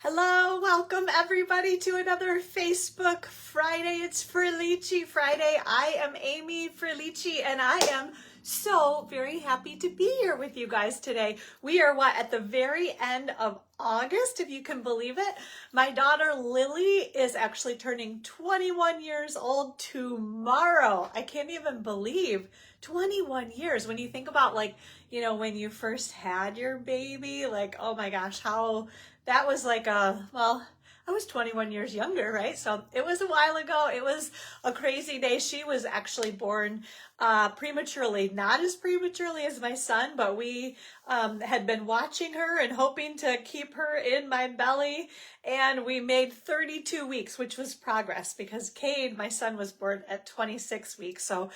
Hello, welcome everybody to another Facebook Friday. It's Frillici Friday. I am amyfrillici and I am so very happy to be here with you guys today. We are at the very end of August, if you can believe it. My daughter Lily is actually turning 21 years old tomorrow. I can't even believe 21 years. When you think about when you first had your baby, oh my gosh, how that was I was 21 years younger, right? So it was a while ago. It was a crazy day. She was actually born prematurely, not as prematurely as my son, but we had been watching her and hoping to keep her in my belly. And we made 32 weeks, which was progress because Cade, my son, was born at 26 weeks. So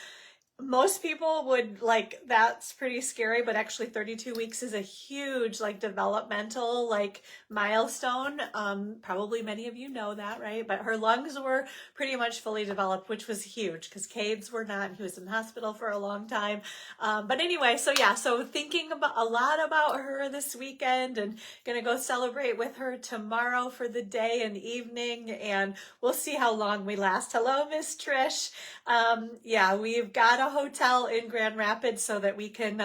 most people would that's pretty scary, but actually 32 weeks is a huge developmental milestone. Probably many of you know that, right? But her lungs were pretty much fully developed, which was huge because Cade's were not. He was in the hospital for a long time. But anyway, so thinking about a lot about her this weekend and gonna go celebrate with her tomorrow for the day and evening, and we'll see how long we last. Hello, Miss Trish. We've got a hotel in Grand Rapids so that we can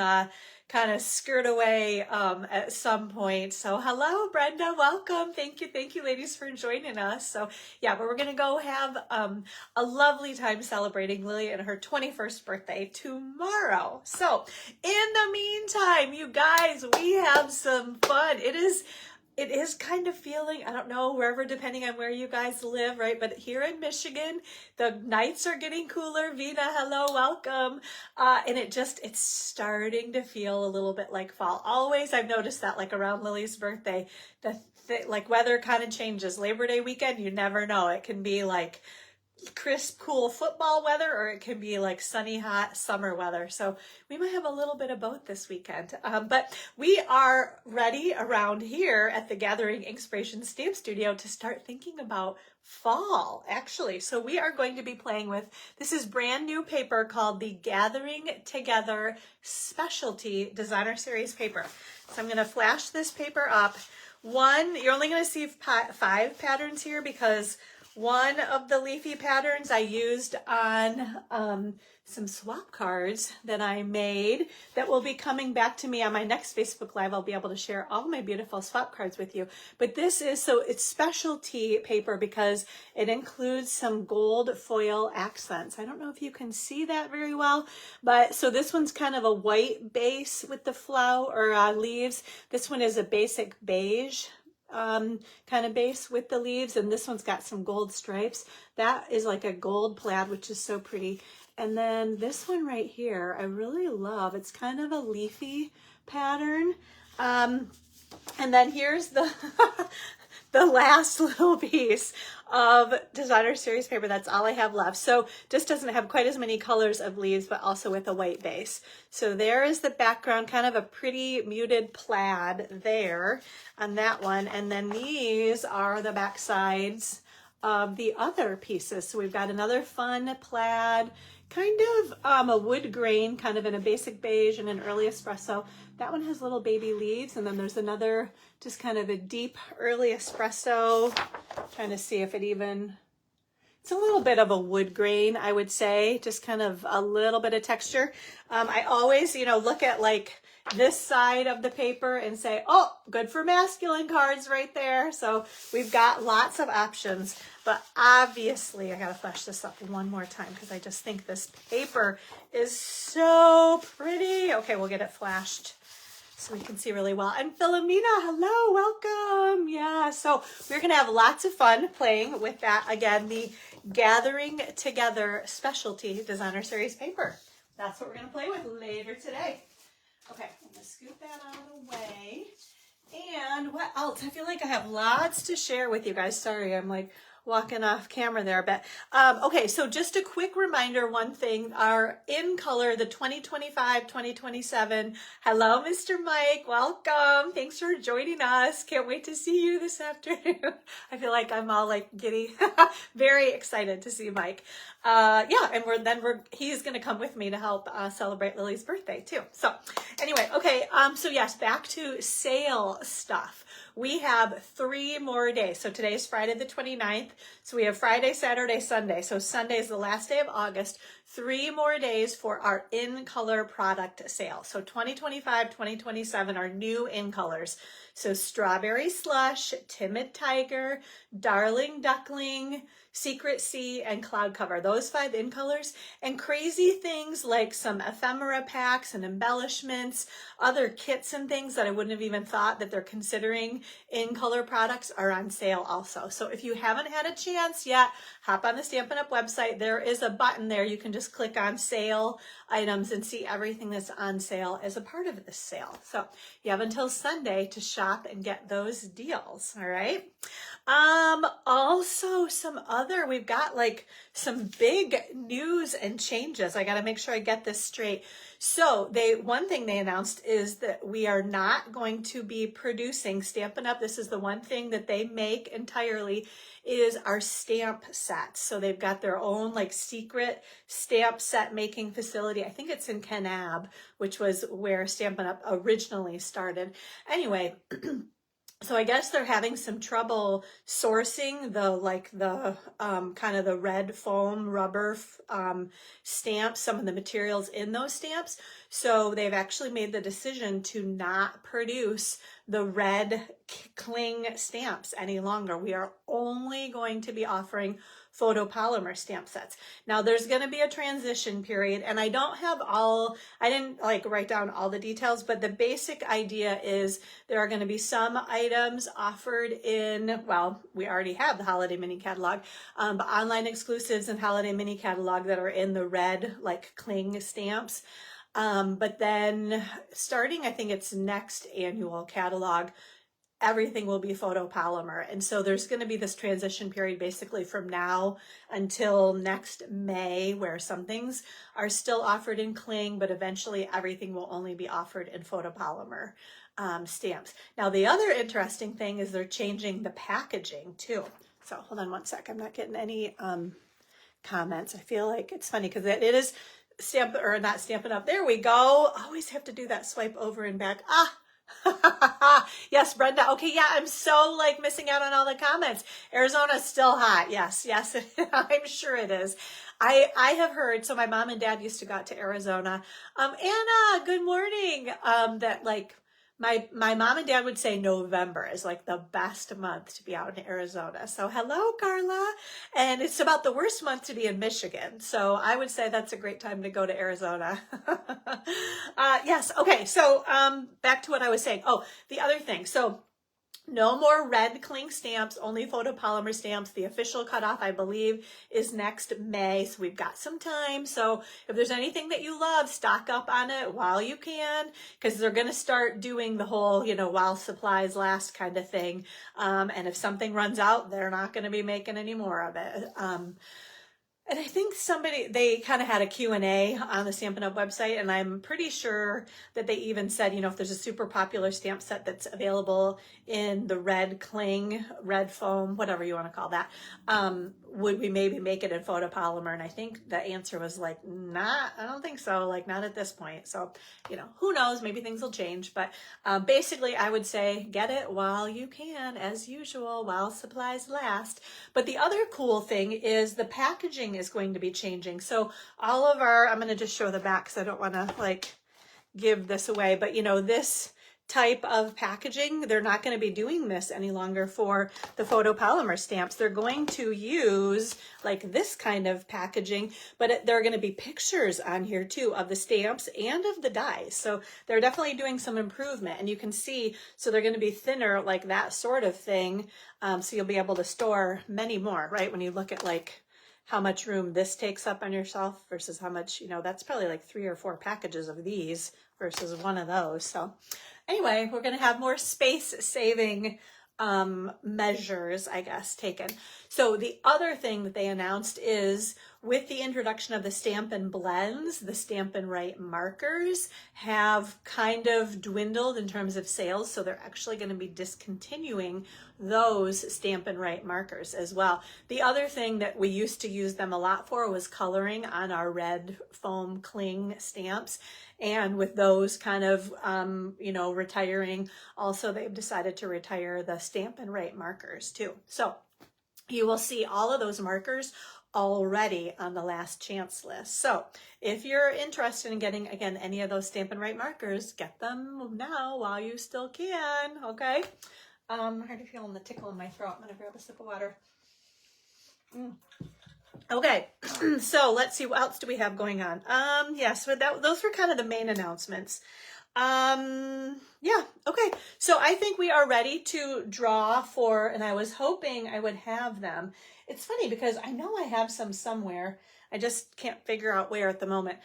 kind of skirt away at some point. So hello, Brenda, welcome. Thank you ladies for joining us. So but we're gonna go have a lovely time celebrating Lily and her 21st birthday tomorrow. So in the meantime, you guys, we have some fun. It is kind of feeling, I don't know, wherever, depending on where you guys live, right? But here in Michigan, the nights are getting cooler. Vina, hello, welcome. And it's starting to feel a little bit like fall. Always, I've noticed that around Lily's birthday, the weather kind of changes. Labor Day weekend, you never know. It can be crisp, cool football weather, or it can be sunny, hot summer weather. So we might have a little bit of both this weekend. But we are ready around here at the Gathering Inspiration Stamp Studio to start thinking about fall, actually. So we are going to be playing with, this is brand new paper called the Gathering Together Specialty Designer Series paper. So I'm going to flash this paper up. You're only going to see 5 patterns here because one of the leafy patterns I used on some swap cards that I made that will be coming back to me on my next Facebook Live. I'll be able to share all my beautiful swap cards with you. But it's specialty paper because it includes some gold foil accents. I don't know if you can see that very well, but so this one's kind of a white base with the flower or leaves. This one is a basic beige kind of base with the leaves, and this one's got some gold stripes. That is like a gold plaid, which is so pretty. And then this one right here I really love. It's kind of a leafy pattern, and then here's the the last little piece of designer series paper. That's all I have left. So just doesn't have quite as many colors of leaves, but also with a white base. So there is the background, kind of a pretty muted plaid there on that one. And then these are the back sides of the other pieces. So we've got another fun plaid, kind of a wood grain, kind of in a basic beige and an early espresso. That one has little baby leaves, and then there's another just kind of a deep early espresso. Trying to see if it's a little bit of a wood grain, I would say, just kind of a little bit of texture. I always, look at this side of the paper and say, oh, good for masculine cards right there. So we've got lots of options, but obviously I gotta flash this up one more time because I just think this paper is so pretty. Okay, we'll get it flashed so we can see really well. And Philomena, hello, welcome. Yeah, so we're gonna have lots of fun playing with that. Again, the Gathering Together Specialty Designer Series paper. That's what we're gonna play with later today. Okay, I'm gonna scoop that out of the way. And what else? I feel like I have lots to share with you guys. Sorry, I'm walking off camera there, but okay, so just a quick reminder, one thing, our in color, the 2025-2027, hello Mr. Mike, welcome, thanks for joining us, can't wait to see you this afternoon. I feel like I'm all giddy, very excited to see Mike. And he's gonna come with me to help celebrate Lily's birthday too. So anyway, okay, so yes, back to sale stuff. we have 3 more days. So today is Friday the 29th. So we have Friday, Saturday, Sunday. So Sunday is the last day of August. 3 more days for our in color product sale. So 2025, 2027 are new in colors. So Strawberry Slush, Timid Tiger, Darling Duckling, Secret Sea, and Cloud Cover. Those 5 in colors, and crazy things like some ephemera packs and embellishments, other kits and things that I wouldn't have even thought that they're considering in color products are on sale also. So if you haven't had a chance yet, hop on the Stampin' Up! Website. There is a button there. You can just click on sale items and see everything that's on sale as a part of this sale. So you have until Sunday to shop and get those deals. All right. Also we've got like some big news and changes. I got to make sure I get this straight. So one thing they announced is that we are not going to be producing Stampin' Up! This is the one thing that they make entirely, is our stamp sets. So they've got their own like secret stamp set making facility. I think it's in Kanab, which was where Stampin' Up! Originally started. Anyway, so I guess they're having some trouble sourcing the kind of the red foam rubber stamps, some of the materials in those stamps. So they've actually made the decision to not produce the red cling stamps any longer. We are only going to be offering photopolymer stamp sets. Now there's going to be a transition period, and I didn't like write down all the details, but the basic idea is there are going to be some items offered in, well, we already have the holiday mini catalog, but online exclusives and holiday mini catalog that are in the red like cling stamps. But then starting, I think it's next annual catalog, everything will be photopolymer. And so there's going to be this transition period basically from now until next May, where some things are still offered in cling, but eventually everything will only be offered in photopolymer stamps. Now, the other interesting thing is they're changing the packaging too. So hold on one sec. I'm not getting any comments. I feel like it's funny because it is not Stampin' Up! There we go. Always have to do that swipe over and back. Yes, Brenda. Okay, yeah, I'm so like missing out on all the comments. Arizona's still hot. Yes, I'm sure it is. I have heard, so my mom and dad used to go out to Arizona. Anna, good morning. That like my mom and dad would say November is like the best month to be out in Arizona. So hello, Carla. And it's about the worst month to be in Michigan. So I would say that's a great time to go to Arizona. Yes. Okay. So back to what I was saying. Oh, the other thing. So no more red cling stamps, only photopolymer stamps. The official cutoff, I believe, is next May. So we've got some time. So if there's anything that you love, stock up on it while you can, because they're going to start doing the whole, while supplies last kind of thing. And if something runs out, they're not going to be making any more of it. And I think they kind of had a Q&A on the Stampin' Up! Website, and I'm pretty sure that they even said, if there's a super popular stamp set that's available in the red cling, red foam, whatever you want to call that, would we maybe make it in photopolymer? And I think the answer was like, I don't think so, like not at this point. So, who knows, maybe things will change. But basically, I would say get it while you can, as usual, while supplies last. But the other cool thing is the packaging is going to be changing. So all of I'm going to just show the back because I don't want to like give this away, but this type of packaging, they're not going to be doing this any longer for the photopolymer stamps. They're going to use like this kind of packaging, but there are going to be pictures on here too of the stamps and of the dies. So they're definitely doing some improvement, and you can see, so they're going to be thinner, like that sort of thing. So you'll be able to store many more, right? When you look at like how much room this takes up on your shelf versus how much, that's probably like 3 or 4 packages of these versus one of those. So anyway, we're going to have more space saving measures, I guess, taken. So the other thing that they announced is with the introduction of the Stampin' Blends, the Stampin' Write markers have kind of dwindled in terms of sales, so they're actually going to be discontinuing those Stampin' Write markers as well. The other thing that we used to use them a lot for was coloring on our red foam cling stamps. And with those kind of, you know, retiring, also they've decided to retire the Stampin' Write markers too. So you will see all of those markers already on the last chance list. So if you're interested in getting, again, any of those Stampin' Write markers, get them now while you still can, okay? I'm already feeling the tickle in my throat. I'm gonna grab a sip of water. Okay, so let's see, what else do we have going on? Yes, those were kind of the main announcements. Yeah, okay, so I think we are ready to draw for, and I was hoping I would have them. It's funny because I know I have some somewhere. I just can't figure out where at the moment.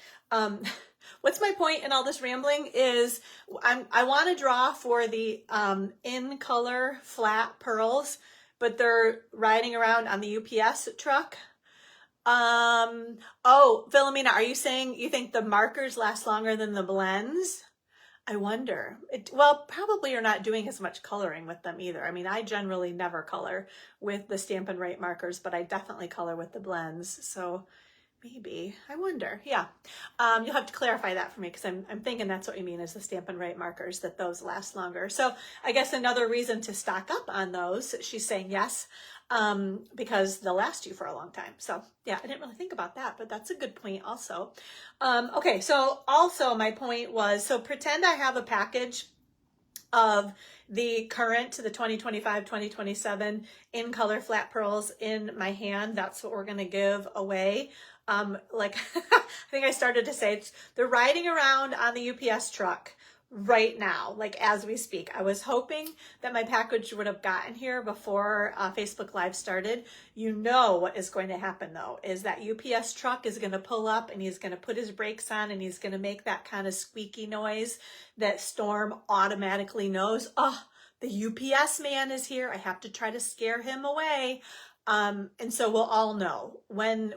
What's my point in all this rambling is I want to draw for the in color flat pearls, but they're riding around on the UPS truck. Oh, Philomena, are you saying you think the markers last longer than the blends? I wonder. Well, probably you're not doing as much coloring with them either. I mean, I generally never color with the Stampin' Write markers, but I definitely color with the blends. So maybe, I wonder. Yeah. You'll have to clarify that for me because I'm thinking that's what you mean is the Stampin' Write markers, that those last longer. So I guess another reason to stock up on those, she's saying yes, because they'll last you for a long time. So yeah, I didn't really think about that, but that's a good point also. Okay, so also my point was, so pretend I have a package of the current, the 2025, 2027 in color flat pearls in my hand. That's what we're going to give away. Like I think I started to say, they're riding around on the UPS truck right now, like as we speak. I was hoping that my package would have gotten here before Facebook Live started. You know what is going to happen though, is that UPS truck is going to pull up and he's going to put his brakes on and he's going to make that kind of squeaky noise that Storm automatically knows, oh, the UPS man is here. I have to try to scare him away. And so we'll all know when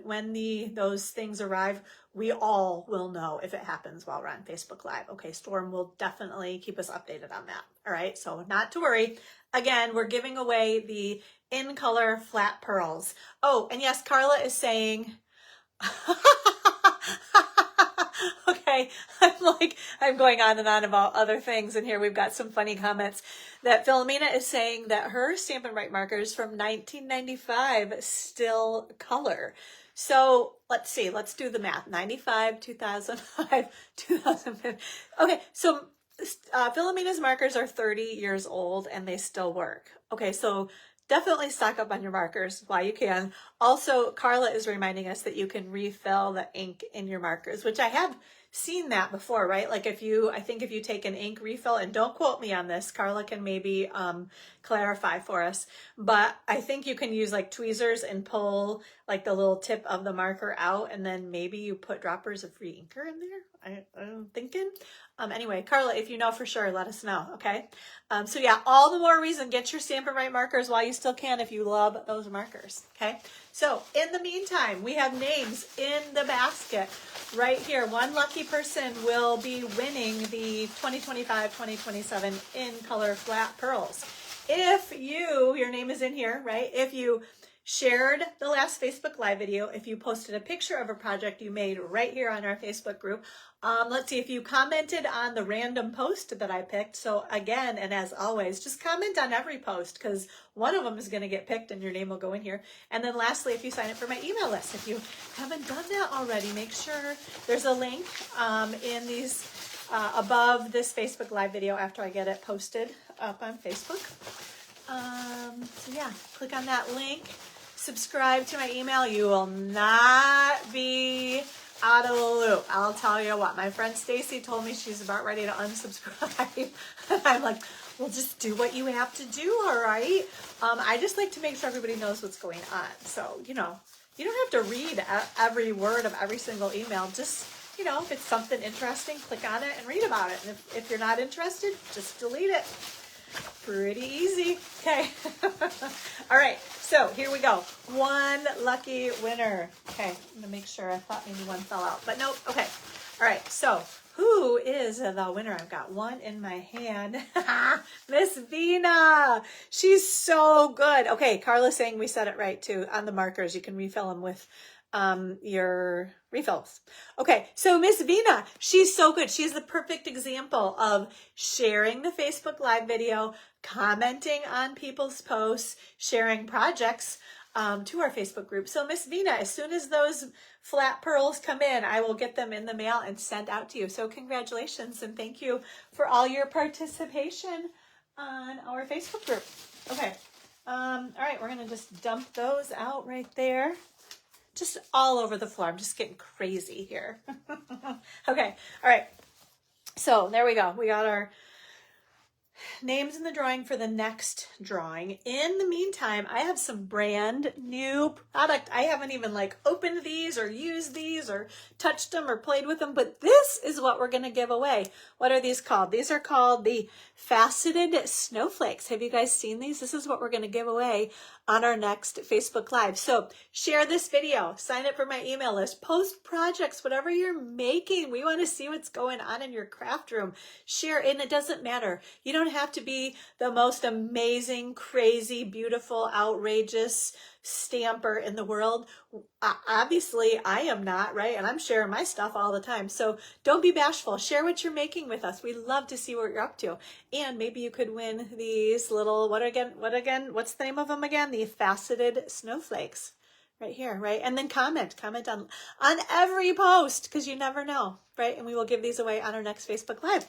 those things arrive. We all will know if it happens while we're on Facebook Live. Okay, Storm will definitely keep us updated on that. All right, so not to worry. Again, we're giving away the in color flat pearls. Oh, and yes, Carla is saying, okay, I'm going on and on about other things, and here we've got some funny comments that Philomena is saying that her Stampin' Write markers from 1995 still color. So let's see, let's do the math. 95, 2005, 2005. Okay, so Philomena's markers are 30 years old and they still work. Okay, so definitely stock up on your markers while you can. Also, Carla is reminding us that you can refill the ink in your markers, which I have seen that before, right? Like I think if you take an ink refill, and don't quote me on this, Carla can maybe clarify for us, but I think you can use like tweezers and pull like the little tip of the marker out, and then maybe you put droppers of free inker in there. I'm thinking. Anyway, Carla, if you know for sure, let us know, okay? So yeah, all the more reason, get your Stampin' Write markers while you still can if you love those markers, okay? So in the meantime, we have names in the basket right here. One lucky person will be winning the 2025-2027 in color flat pearls. If your name is in here, right? If you shared the last Facebook Live video, if you posted a picture of a project you made right here on our Facebook group, let's see if you commented on the random post that I picked. So again, and as always, just comment on every post because one of them is going to get picked and your name will go in here. And then lastly, if you sign up for my email list, if you haven't done that already, make sure there's a link in these above this Facebook Live video after I get it posted up on Facebook. So yeah, click on that link. Subscribe to my email. You will not be out of the loop. I'll tell you what, my friend Stacy told me she's about ready to unsubscribe. And I'm like, well, just do what you have to do, all right? I just like to make sure everybody knows what's going on. So, you know, you don't have to read every word of every single email. Just, you know, if it's something interesting, click on it and read about it. And if you're not interested, just delete it. Pretty easy. Okay. All right. So so here we go. One lucky winner. Okay, I'm gonna make sure. I thought maybe one fell out, but nope. Okay, all right, so who is the winner? I've got one in my hand. Miss Vina. She's so good. Okay, Carla's saying we said it right too. On the markers, you can refill them with your refills. Okay, so Miss Vina, she's so good. She's the perfect example of sharing the Facebook Live video, commenting on people's posts, sharing projects to our Facebook group. So Miss Vina, as soon as those flat pearls come in, I will get them in the mail and sent out to you. So congratulations and thank you for all your participation on our Facebook group. Okay, all right, we're gonna just dump those out right there. Just all over the floor. I'm just getting crazy here. Okay, all right. So there we go. We got our names in the drawing for the next drawing. In the meantime, I have some brand new product. I haven't even like opened these or used these or touched them or played with them, but this is what we're going to give away. What are these called? These are called the faceted snowflakes. Have you guys seen these? This is what we're going to give away on our next Facebook Live. So share this video, sign up for my email list, post projects, whatever you're making. We want to see what's going on in your craft room. Share, and it doesn't matter. You don't have to be the most amazing, crazy, beautiful, outrageous stamper in the world. Obviously, I am not, right? And I'm sharing my stuff all the time. So don't be bashful. Share what you're making with us. We love to see what you're up to. And maybe you could win these little, what's the name of them again? The faceted snowflakes right here, right? And then comment on every post, because you never know, right? And we will give these away on our next Facebook Live.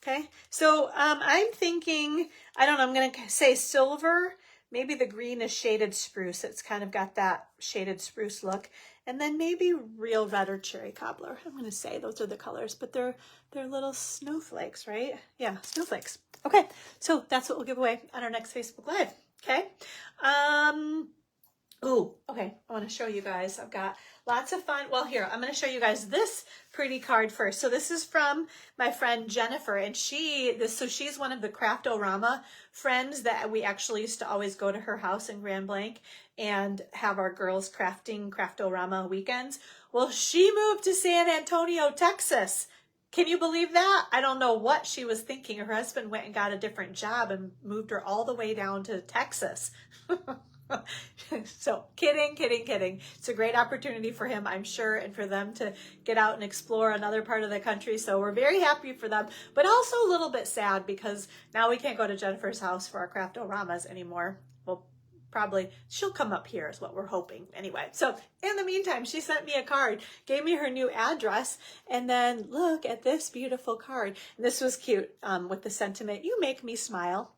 Okay, so I'm thinking, I don't know, I'm going to say silver. Maybe the green is shaded spruce. It's kind of got that shaded spruce look. And then maybe real red or cherry cobbler. I'm going to say those are the colors, but they're little snowflakes, right? Yeah, snowflakes. Okay, so that's what we'll give away on our next Facebook Live. Okay. Ooh, okay, I want to show you guys. I've got lots of fun. Well, here, I'm going to show you guys this pretty card first. So this is from my friend Jennifer, and she's one of the Craftorama friends that we actually used to always go to her house in Grand Blanc and have our girls crafting Craftorama weekends. Well, she moved to San Antonio, Texas. Can you believe that? I don't know what she was thinking. Her husband went and got a different job and moved her all the way down to Texas. So kidding. It's a great opportunity for him, I'm sure, and for them to get out and explore another part of the country. So we're very happy for them, but also a little bit sad because now we can't go to Jennifer's house for our Craftoramas anymore. Well, probably she'll come up here is what we're hoping anyway. So in the meantime, she sent me a card, gave me her new address, and then look at this beautiful card. And this was cute with the sentiment, "You make me smile."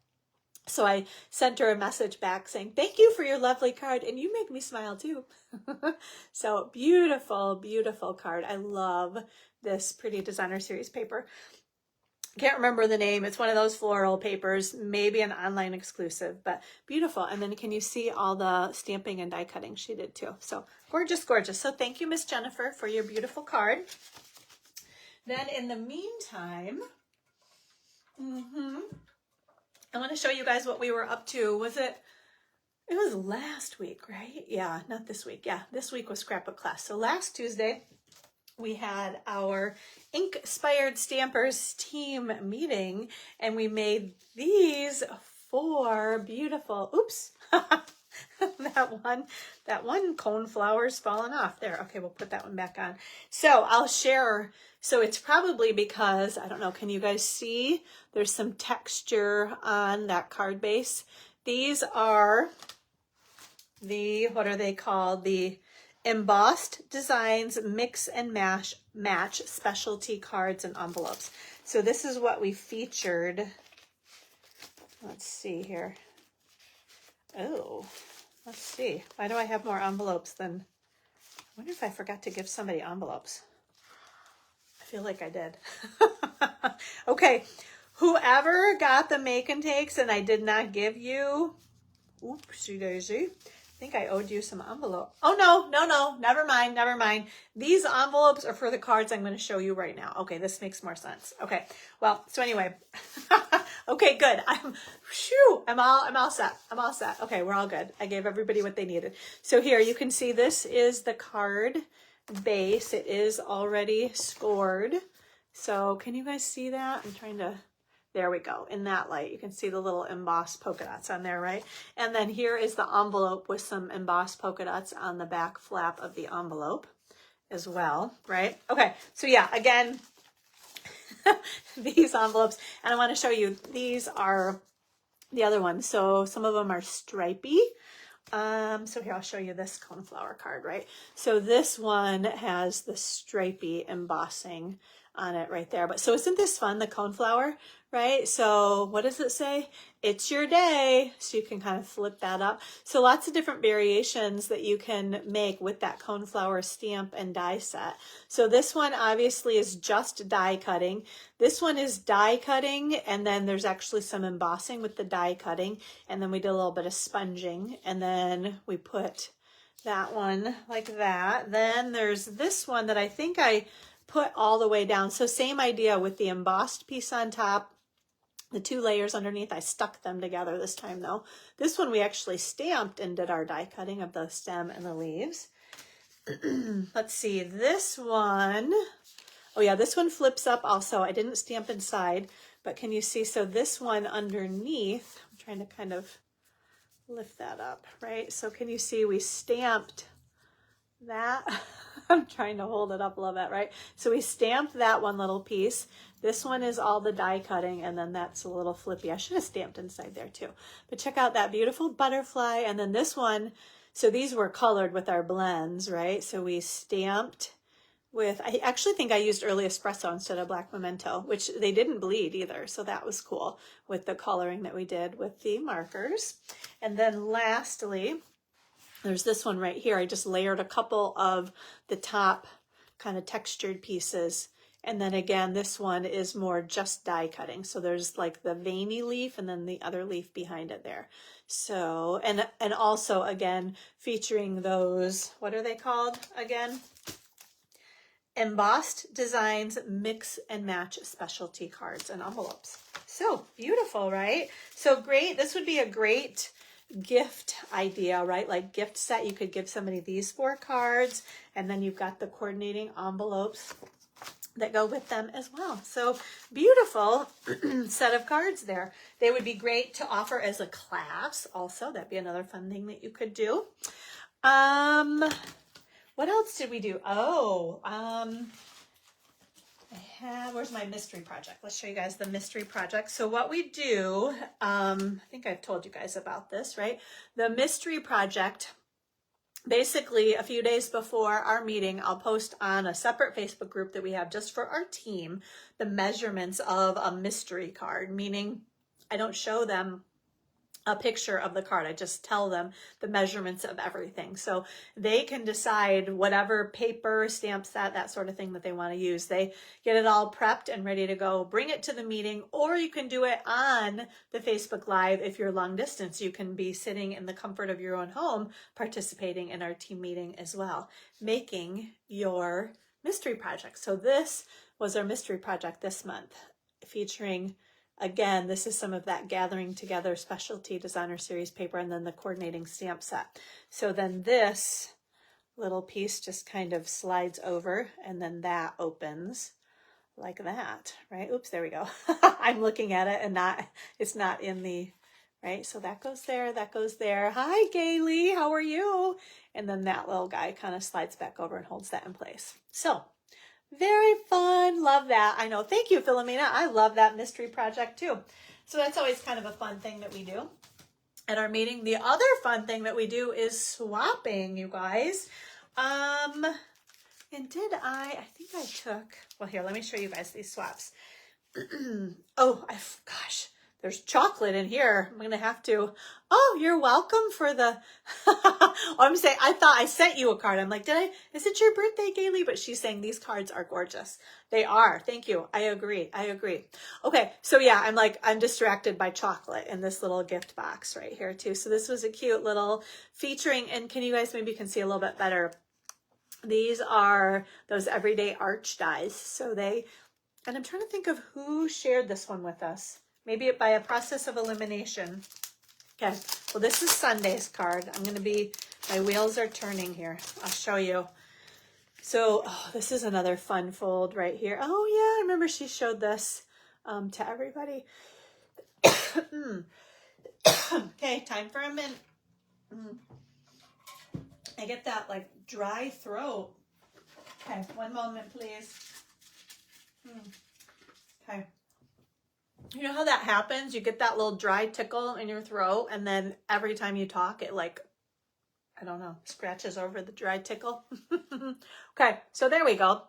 So I sent her a message back saying, "Thank you for your lovely card, and you make me smile too." So beautiful, beautiful card. I love this pretty designer series paper. Can't remember the name. It's one of those floral papers, maybe an online exclusive, but beautiful. And then can you see all the stamping and die cutting she did too? So gorgeous, gorgeous. So thank you, Miss Jennifer, for your beautiful card. Then in the meantime, I want to show you guys what we were up to. It was last week, right? Yeah, not this week. Yeah, this week was scrapbook class. So last Tuesday, we had our Inspired Stampers team meeting, and we made these 4 beautiful, oops, that one cone flower's fallen off there. Okay, we'll put that one back on. So I'll share. So it's probably because, I don't know, can you guys see? There's some texture on that card base. These are what are they called? The Embossed Designs Mix and Match Specialty Cards and Envelopes. So this is what we featured. Let's see here. Oh, let's see. Why do I have more envelopes than... I wonder if I forgot to give somebody envelopes. I feel like I did. Okay, whoever got the make and takes and I did not give you... Oopsie daisy. I think I owed you some envelope. Oh, no, never mind. These envelopes are for the cards I'm going to show you right now. Okay, this makes more sense. Okay, well, so anyway, Okay, good. I'm all set. I'm all set. Okay, we're all good. I gave everybody what they needed. So here you can see this is the card base. It is already scored. So can you guys see that? I'm trying to, there we go. In that light, you can see the little embossed polka dots on there, right? And then here is the envelope with some embossed polka dots on the back flap of the envelope as well, right? Okay, so yeah, again, these envelopes, and I want to show you, these are the other ones. So some of them are stripy. So here, I'll show you this coneflower card, right? So this one has the stripy embossing on it right there. But so isn't this fun, the coneflower, right? So what does it say? It's your day. So you can kind of flip that up. So lots of different variations that you can make with that coneflower stamp and die set. So this one obviously is just die cutting. This one is die cutting, and then there's actually some embossing with the die cutting. And then we did a little bit of sponging, and then we put that one like that. Then there's this one that I think I put all the way down. So same idea with the embossed piece on top, the 2 layers underneath. I stuck them together this time though. This one we actually stamped and did our die cutting of the stem and the leaves. Let's see, this one, oh yeah, this one flips up also. I didn't stamp inside, but can you see? So this one underneath, I'm trying to kind of lift that up, right? So can you see we stamped that? I'm trying to hold it up a little bit, right? So we stamped that one little piece. This one is all the die cutting, and then that's a little flippy. I should have stamped inside there too. But check out that beautiful butterfly. And then this one, so these were colored with our blends, right? So we stamped with, I actually think I used early espresso instead of black memento, which they didn't bleed either. So that was cool with the coloring that we did with the markers. And then lastly, there's this one right here. I just layered a couple of the top kind of textured pieces. And then again, this one is more just die cutting. So there's like the veiny leaf and then the other leaf behind it there. So, and also again, featuring those, what are they called again? Embossed designs, mix and match specialty cards and envelopes. So beautiful, right? So great. This would be a great gift idea, right? Like gift set. You could give somebody these 4 cards, and then you've got the coordinating envelopes that go with them as well. So beautiful set of cards there. They would be great to offer as a class also. That'd be another fun thing that you could do. What else did we do? Oh, where's my mystery project? Let's show you guys the mystery project. So what we do, I think I've told you guys about this, right? The mystery project, basically a few days before our meeting, I'll post on a separate Facebook group that we have just for our team, the measurements of a mystery card, meaning I don't show them a picture of the card. I just tell them the measurements of everything. So they can decide whatever paper, stamp set, that sort of thing that they want to use. They get it all prepped and ready to go, bring it to the meeting, or you can do it on the Facebook Live. If you're long distance, you can be sitting in the comfort of your own home, participating in our team meeting as well, making your mystery project. So this was our mystery project this month, featuring, again, this is some of that Gathering Together specialty designer series paper, and then the coordinating stamp set. So then this little piece just kind of slides over, and then that opens like that, right? Oops, there we go. I'm looking at it and it's not in the, right? So that goes there, that goes there. Hi, Gailey, how are you? And then that little guy kind of slides back over and holds that in place. So very fun. Love that. I know. Thank you, Philomena. I love that mystery project too. So that's always kind of a fun thing that we do at our meeting. The other fun thing that we do is swapping, you guys. And I think I took, well, here, let me show you guys these swaps. Oh, gosh, there's chocolate in here. I'm going to have to, oh, you're welcome for the, I'm saying, I thought I sent you a card. I'm like, is it your birthday, Gailey? But she's saying these cards are gorgeous. They are. Thank you. I agree. Okay. So yeah, I'm distracted by chocolate in this little gift box right here too. So this was a cute little featuring, and can you guys maybe can see a little bit better? These are those everyday arch dies. So and I'm trying to think of who shared this one with us. maybe by a process of elimination. Okay, well, this is Sunday's card. My wheels are turning here. I'll show you. So, this is another fun fold right here. Oh, yeah, I remember she showed this to everybody. Okay, time for a minute. I get that, like, dry throat. Okay, one moment, please. Okay. You know how that happens? You get that little dry tickle in your throat, and then every time you talk, it like, I don't know, scratches over the dry tickle. Okay, so there we go.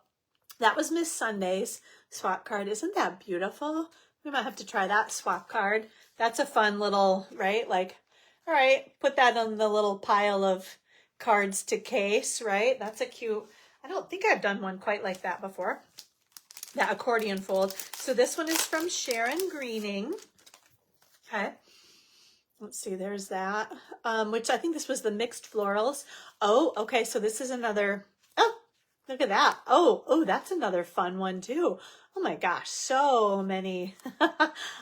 That was Miss Sunday's swap card. Isn't that beautiful? We might have to try that swap card. That's a fun little, right? Like, all right, put that on the little pile of cards to case, right? That's a cute, I don't think I've done one quite like that before. That accordion fold. So this one is from Sharon Greening. Okay. Let's see, there's that. Which I think this was the mixed florals. Oh, okay, so this is another, oh, look at that. Oh, that's another fun one too. Oh my gosh, so many.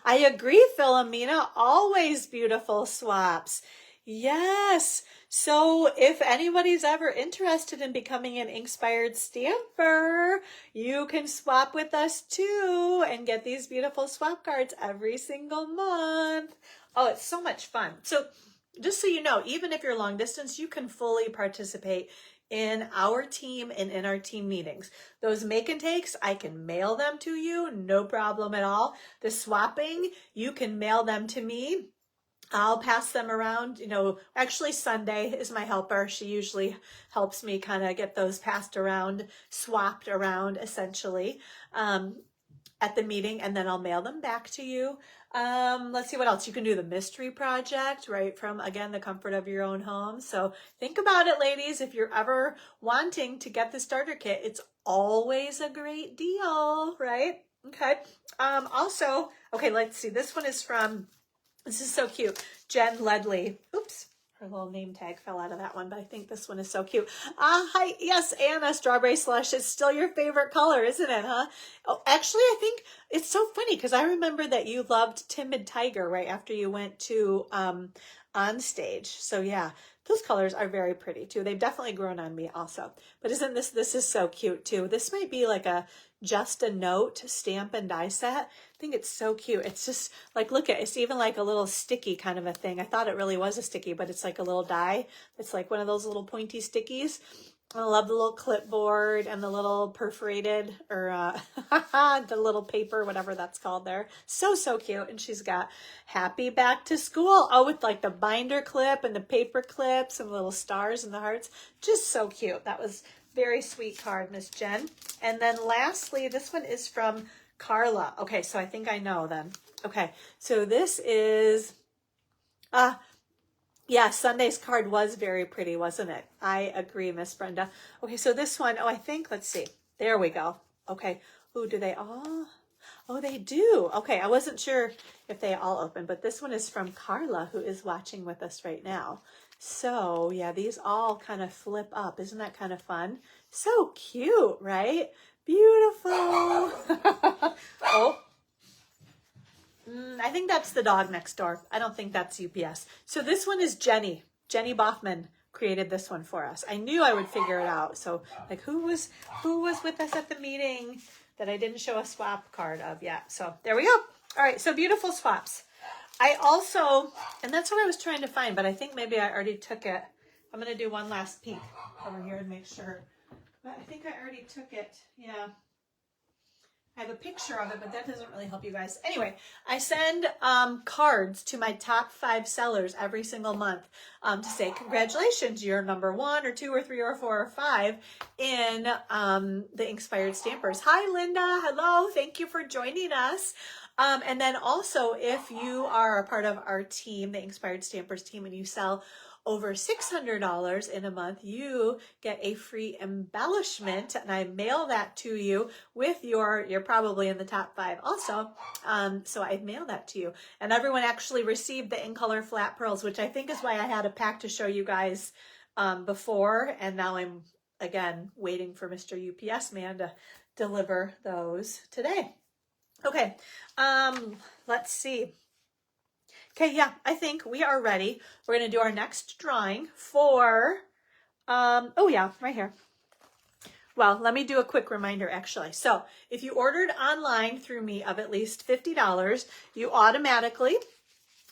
I agree, Philomena, always beautiful swaps. Yes. So if anybody's ever interested in becoming an Inkspired Stamper, you can swap with us too and get these beautiful swap cards every single month. Oh, it's so much fun. So just so you know, even if you're long distance, you can fully participate in our team and in our team meetings. Those make and takes, I can mail them to you, no problem at all. The swapping, you can mail them to me. I'll pass them around. You know, actually Sunday is my helper. She usually helps me kind of get those passed around, swapped around essentially at the meeting, and then I'll mail them back to you. Let's see what else. You can do the mystery project right from, again, the comfort of your own home. So think about it, ladies. If you're ever wanting to get the starter kit, it's always a great deal, right? Okay. Also, okay, let's see. This one is from, this is so cute, Jen Ledley. Oops, her little name tag fell out of that one, but I think this one is so cute. Hi, yes, Anna, strawberry slush is still your favorite color, isn't it, huh? Oh, actually, I think it's so funny because I remember that you loved Timid Tiger right after you went to On Stage. So yeah, those colors are very pretty too. They've definitely grown on me also. But isn't this is so cute too. This might be like a just a note stamp and die set. I think it's so cute. It's just like, look at, it's even like a little sticky kind of a thing. I thought it really was a sticky, but it's like a little die. It's like one of those little pointy stickies. I love the little clipboard and the little perforated or the little paper, whatever that's called there. So cute. And she's got happy back to school. Oh, with like the binder clip and the paper clips and the little stars and the hearts. Just so cute. That was very sweet card, Miss Jen. And then lastly, this one is from Carla. Okay, so I think I know then. Okay, so this is, yeah, Sunday's card was very pretty, wasn't it? I agree, Miss Brenda. Okay, so this one, oh, I think, let's see. There we go. Okay, who do they all? Oh, they do. Okay, I wasn't sure if they all open, but this one is from Carla, who is watching with us right now. So yeah, these all kind of flip up. Isn't that kind of fun? So cute, right? Beautiful. Oh, I think that's the dog next door. I don't think that's UPS. So this one is Jenny. Jenny Boffman created this one for us. I knew I would figure it out. So like who was with us at the meeting that I didn't show a swap card of yet? So there we go. All right, so beautiful swaps. I also, and that's what I was trying to find, but I think maybe I already took it. I'm going to do one last peek over here and make sure. But I think I already took it. Yeah. I have a picture of it, but that doesn't really help you guys. Anyway, I send cards to my top 5 sellers every single month to say, congratulations, you're number 1 or 2 or 3 or 4 or 5 in the Inkspired Stampers. Hi, Linda. Hello. Thank you for joining us. And then also, if you are a part of our team, the Inkspired Stampers team, and you sell over $600 in a month, you get a free embellishment, and I mail that to you with you're probably in the top 5 also. So I mail that to you. And everyone actually received the In Color Flat Pearls, which I think is why I had a pack to show you guys before. And now I'm, again, waiting for Mr. UPS man to deliver those today. Okay, let's see. Okay, yeah, I think we are ready. We're going to do our next drawing for, oh yeah, right here. Well, let me do a quick reminder actually. So if you ordered online through me of at least $50, you automatically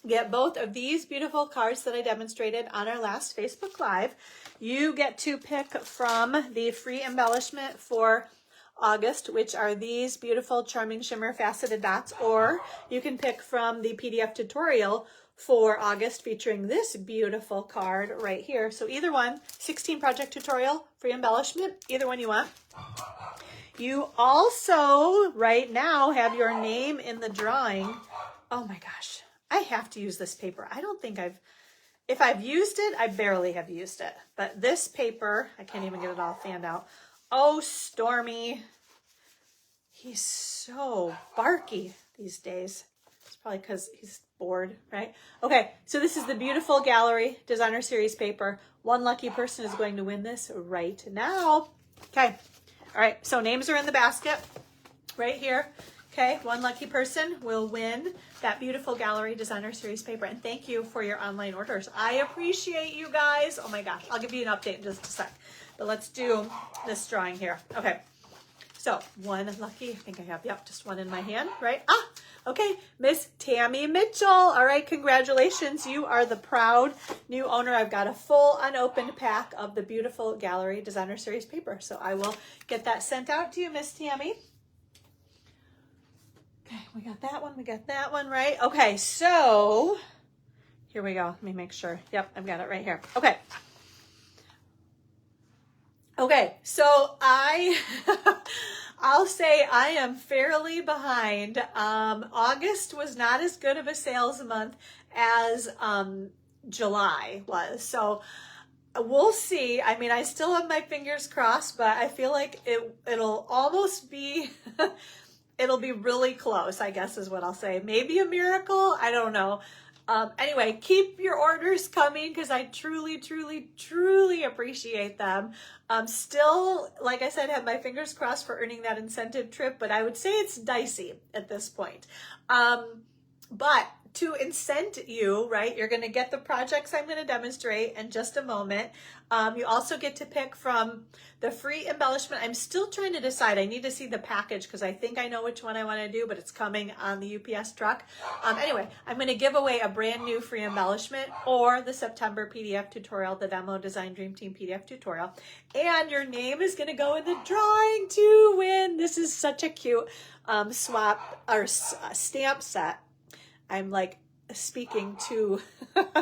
get both of these beautiful cards that I demonstrated on our last Facebook Live. You get to pick from the free embellishment for August, which are these beautiful Charming Shimmer Faceted Dots, or you can pick from the PDF tutorial for August featuring this beautiful card right here. So either one, 16 project tutorial, free embellishment, either one you want. You also right now have your name in the drawing. Oh my gosh, I have to use this paper. I don't think if I've used it, I barely have used it. But this paper, I can't even get it all fanned out. Oh, Stormy. He's so barky these days. It's probably because he's bored, right? Okay, so this is the beautiful Gallery Designer Series paper. One lucky person is going to win this right now. Okay, all right, so names are in the basket right here. Okay, one lucky person will win that beautiful Gallery Designer Series paper. And thank you for your online orders. I appreciate you guys. Oh my gosh, I'll give you an update in just a sec. But let's do this drawing here. Okay, so one lucky, I think I have, yep, just one in my hand, right? Ah, okay, Miss Tammy Mitchell. All right, congratulations. You are the proud new owner. I've got a full unopened pack of the beautiful Gallery Designer Series paper. So I will get that sent out to you, Miss Tammy. Okay, we got that one, right? Okay, so here we go. Let me make sure. Yep, I've got it right here. Okay. Okay, so I'll say I am fairly behind. August was not as good of a sales month as July was. So we'll see. I mean, I still have my fingers crossed, but I feel like it'll almost be it'll be really close, I guess is what I'll say. Maybe a miracle. I don't know. Anyway, keep your orders coming because I truly, truly, truly appreciate them. Still, like I said, have my fingers crossed for earning that incentive trip, but I would say it's dicey at this point. But to incent you, right, you're going to get the projects I'm going to demonstrate in just a moment. You also get to pick from the free embellishment. I'm still trying to decide. I need to see the package because I think I know which one I want to do, but it's coming on the UPS truck. Anyway, I'm going to give away a brand new free embellishment or the September PDF tutorial, the Demo Design Dream Team PDF tutorial. And your name is going to go in the drawing to win. This is such a cute swap or stamp set. I'm like speaking too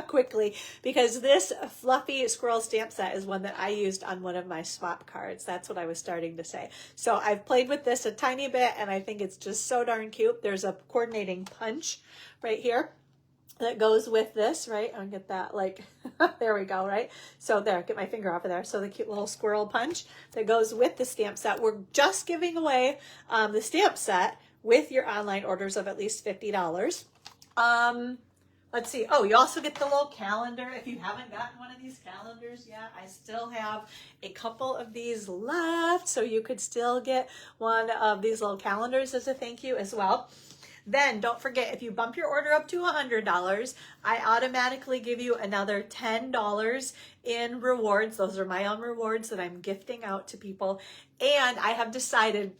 quickly because this fluffy squirrel stamp set is one that I used on one of my swap cards. That's what I was starting to say. So I've played with this a tiny bit and I think it's just so darn cute. There's a coordinating punch right here that goes with this, right? I'll get that like, there we go, right? So there, get my finger off of there. So the cute little squirrel punch that goes with the stamp set. We're just giving away the stamp set with your online orders of at least $50. Let's see. Oh, you also get the little calendar. If you haven't gotten one of these calendars yet, I still have a couple of these left. So you could still get one of these little calendars as a thank you as well. Then don't forget, if you bump your order up to $100, I automatically give you another $10 in rewards. Those are my own rewards that I'm gifting out to people. And I have decided,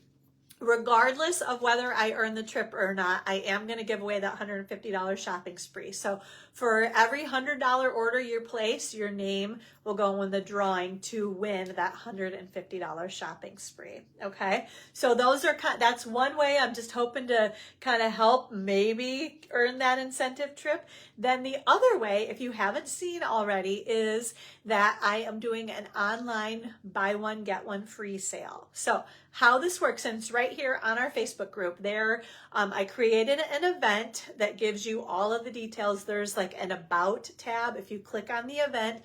regardless of whether I earn the trip or not, I am going to give away that $150 shopping spree. So for every $100 order you place, your name will go in the drawing to win that $150 shopping spree. Okay. So that's one way. I'm just hoping to kind of help maybe earn that incentive trip. Then the other way, if you haven't seen already, is that I am doing an online buy one, get one free sale. So how this works, and it's right here on our Facebook group there. I created an event that gives you all of the details. There's like an about tab. If you click on the event,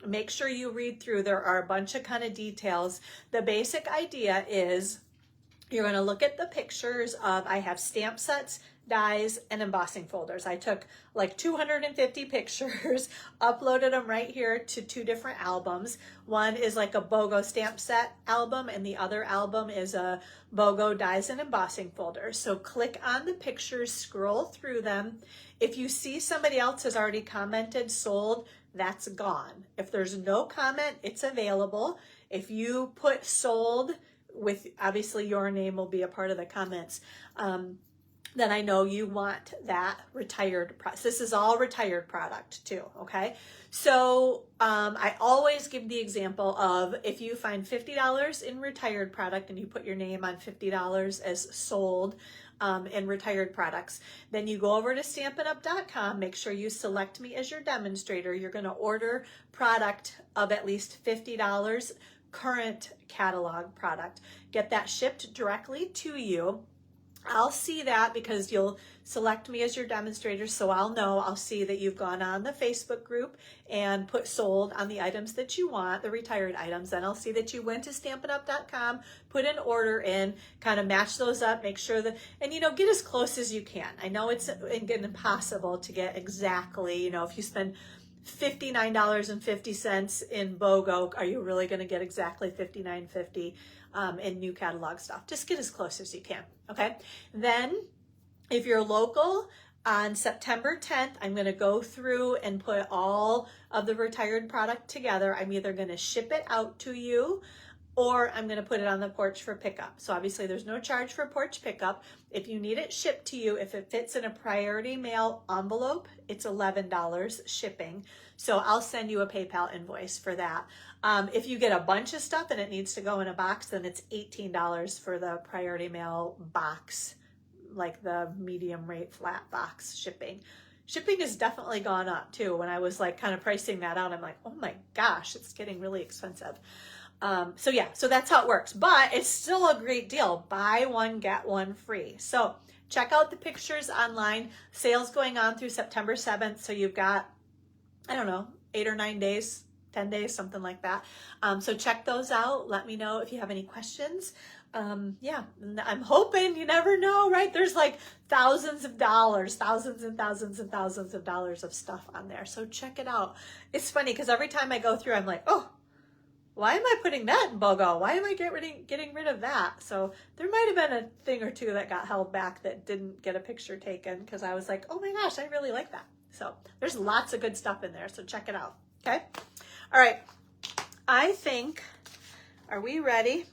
make sure you read through. There are a bunch of kind of details. The basic idea is you're going to look at the pictures of, I have stamp sets, dies, and embossing folders. I took like 250 pictures, uploaded them right here to 2 different albums. One is like a BOGO stamp set album, and the other album is a BOGO dies and embossing folder. So click on the pictures, scroll through them. If you see somebody else has already commented sold, that's gone. If there's no comment, it's available. If you put sold, with obviously your name will be a part of the comments, then I know you want that retired. This is all retired product too, okay? So I always give the example of if you find $50 in retired product and you put your name on $50 as sold in retired products, then you go over to stampinup.com, make sure you select me as your demonstrator. You're gonna order product of at least $50, current catalog product. Get that shipped directly to you. I'll see that because you'll select me as your demonstrator, so I'll know. I'll see that you've gone on the Facebook group and put sold on the items that you want, the retired items. Then I'll see that you went to stampinup.com, put an order in, kind of match those up, make sure that, and you know, get as close as you can. I know it's impossible to get exactly, you know, if you spend $59.50 in BOGO, are you really going to get exactly $59.50 in new catalog stuff? Just get as close as you can, okay? Then, if you're local, on September 10th, I'm going to go through and put all of the retired product together. I'm either going to ship it out to you, or I'm going to put it on the porch for pickup. So obviously there's no charge for porch pickup. If you need it shipped to you, if it fits in a priority mail envelope, it's $11 shipping. So I'll send you a PayPal invoice for that. If you get a bunch of stuff and it needs to go in a box, then it's $18 for the priority mail box, like the medium rate flat box shipping. Shipping has definitely gone up too. When I was like kind of pricing that out, I'm like, oh my gosh, it's getting really expensive. So yeah, so that's how it works, but it's still a great deal. Buy one, get one free. So check out the pictures online. Sales going on through September 7th. So you've got, I don't know, 8 or 9 days, 10 days, something like that. So check those out. Let me know if you have any questions. Yeah, I'm hoping, you never know, right? There's like thousands of dollars, thousands and thousands and thousands of dollars of stuff on there. So check it out. It's funny because every time I go through, I'm like, oh, why am I putting that in BOGO? Why am I getting rid of that? So there might have been a thing or two that got held back that didn't get a picture taken because I was like, oh my gosh, I really like that. So there's lots of good stuff in there. So check it out. Okay. All right. I think, are we ready?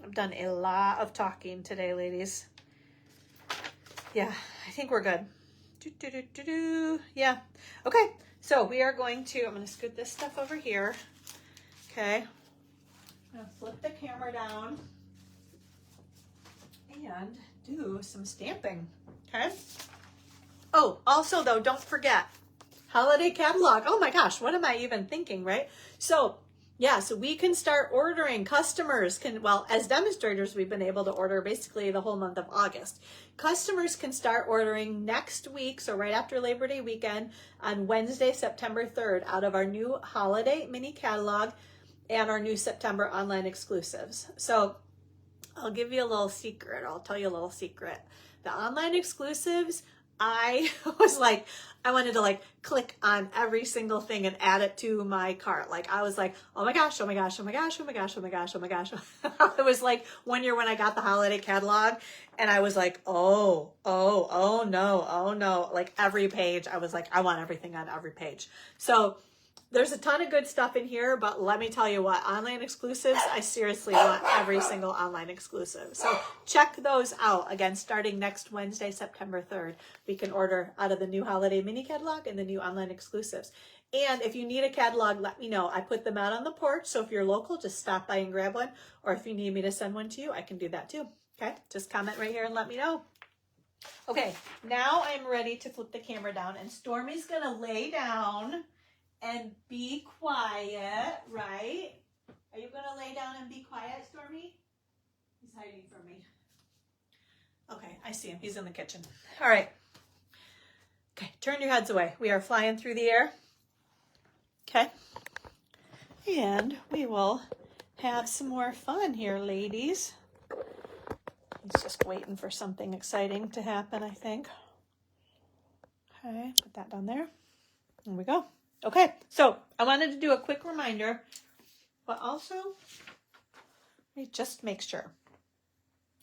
I've done a lot of talking today, ladies. Yeah, I think we're good. Yeah. Okay. So we are going to, I'm going to scoot this stuff over here. Okay, I'm gonna flip the camera down and do some stamping, okay? Oh, also though, don't forget, holiday catalog. Oh my gosh, what am I even thinking, right? So yeah, so we can start ordering. Customers can, well, as demonstrators, we've been able to order basically the whole month of August. Customers can start ordering next week, so right after Labor Day weekend, on Wednesday, September 3rd, out of our new holiday mini catalog and our new September online exclusives. So I'll give you a little secret. I'll tell you a little secret. The online exclusives, I was like, I wanted to like click on every single thing and add it to my cart. Like I was like, oh my gosh, oh my gosh, oh my gosh, oh my gosh, oh my gosh, oh my gosh. It was like one year when I got the holiday catalog and I was like, oh no. Like every page, I was like, I want everything on every page. So there's a ton of good stuff in here, but let me tell you what, online exclusives, I seriously want every single online exclusive. So check those out. Again, starting next Wednesday, September 3rd, we can order out of the new holiday mini catalog and the new online exclusives. And if you need a catalog, let me know. I put them out on the porch, so if you're local, just stop by and grab one. Or if you need me to send one to you, I can do that too. Okay, just comment right here and let me know. Okay, now I'm ready to flip the camera down, and Stormy's gonna lay down and be quiet, right? Are you gonna lay down and be quiet, Stormy? He's hiding from me. Okay, I see him. He's in the kitchen. All right. Okay, turn your heads away. We are flying through the air. Okay. And we will have some more fun here, ladies. It's just waiting for something exciting to happen, I think. Okay, put that down there. There we go. Okay, so I wanted to do a quick reminder, but also let me just make sure.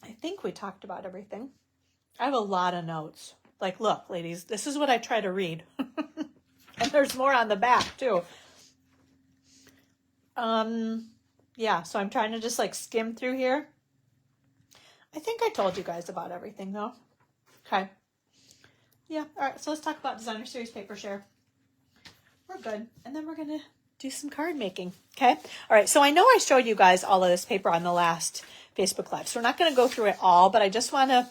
I think we talked about everything. I have a lot of notes. Like, look, ladies, this is what I try to read. And there's more on the back, too. Yeah, so I'm trying to just, like, skim through here. I think I told you guys about everything, though. Okay. Yeah, all right, so let's talk about Designer Series Paper Share. We're good. And then we're going to do some card making, okay? All right, so I know I showed you guys all of this paper on the last Facebook Live, so we're not going to go through it all, but I just want to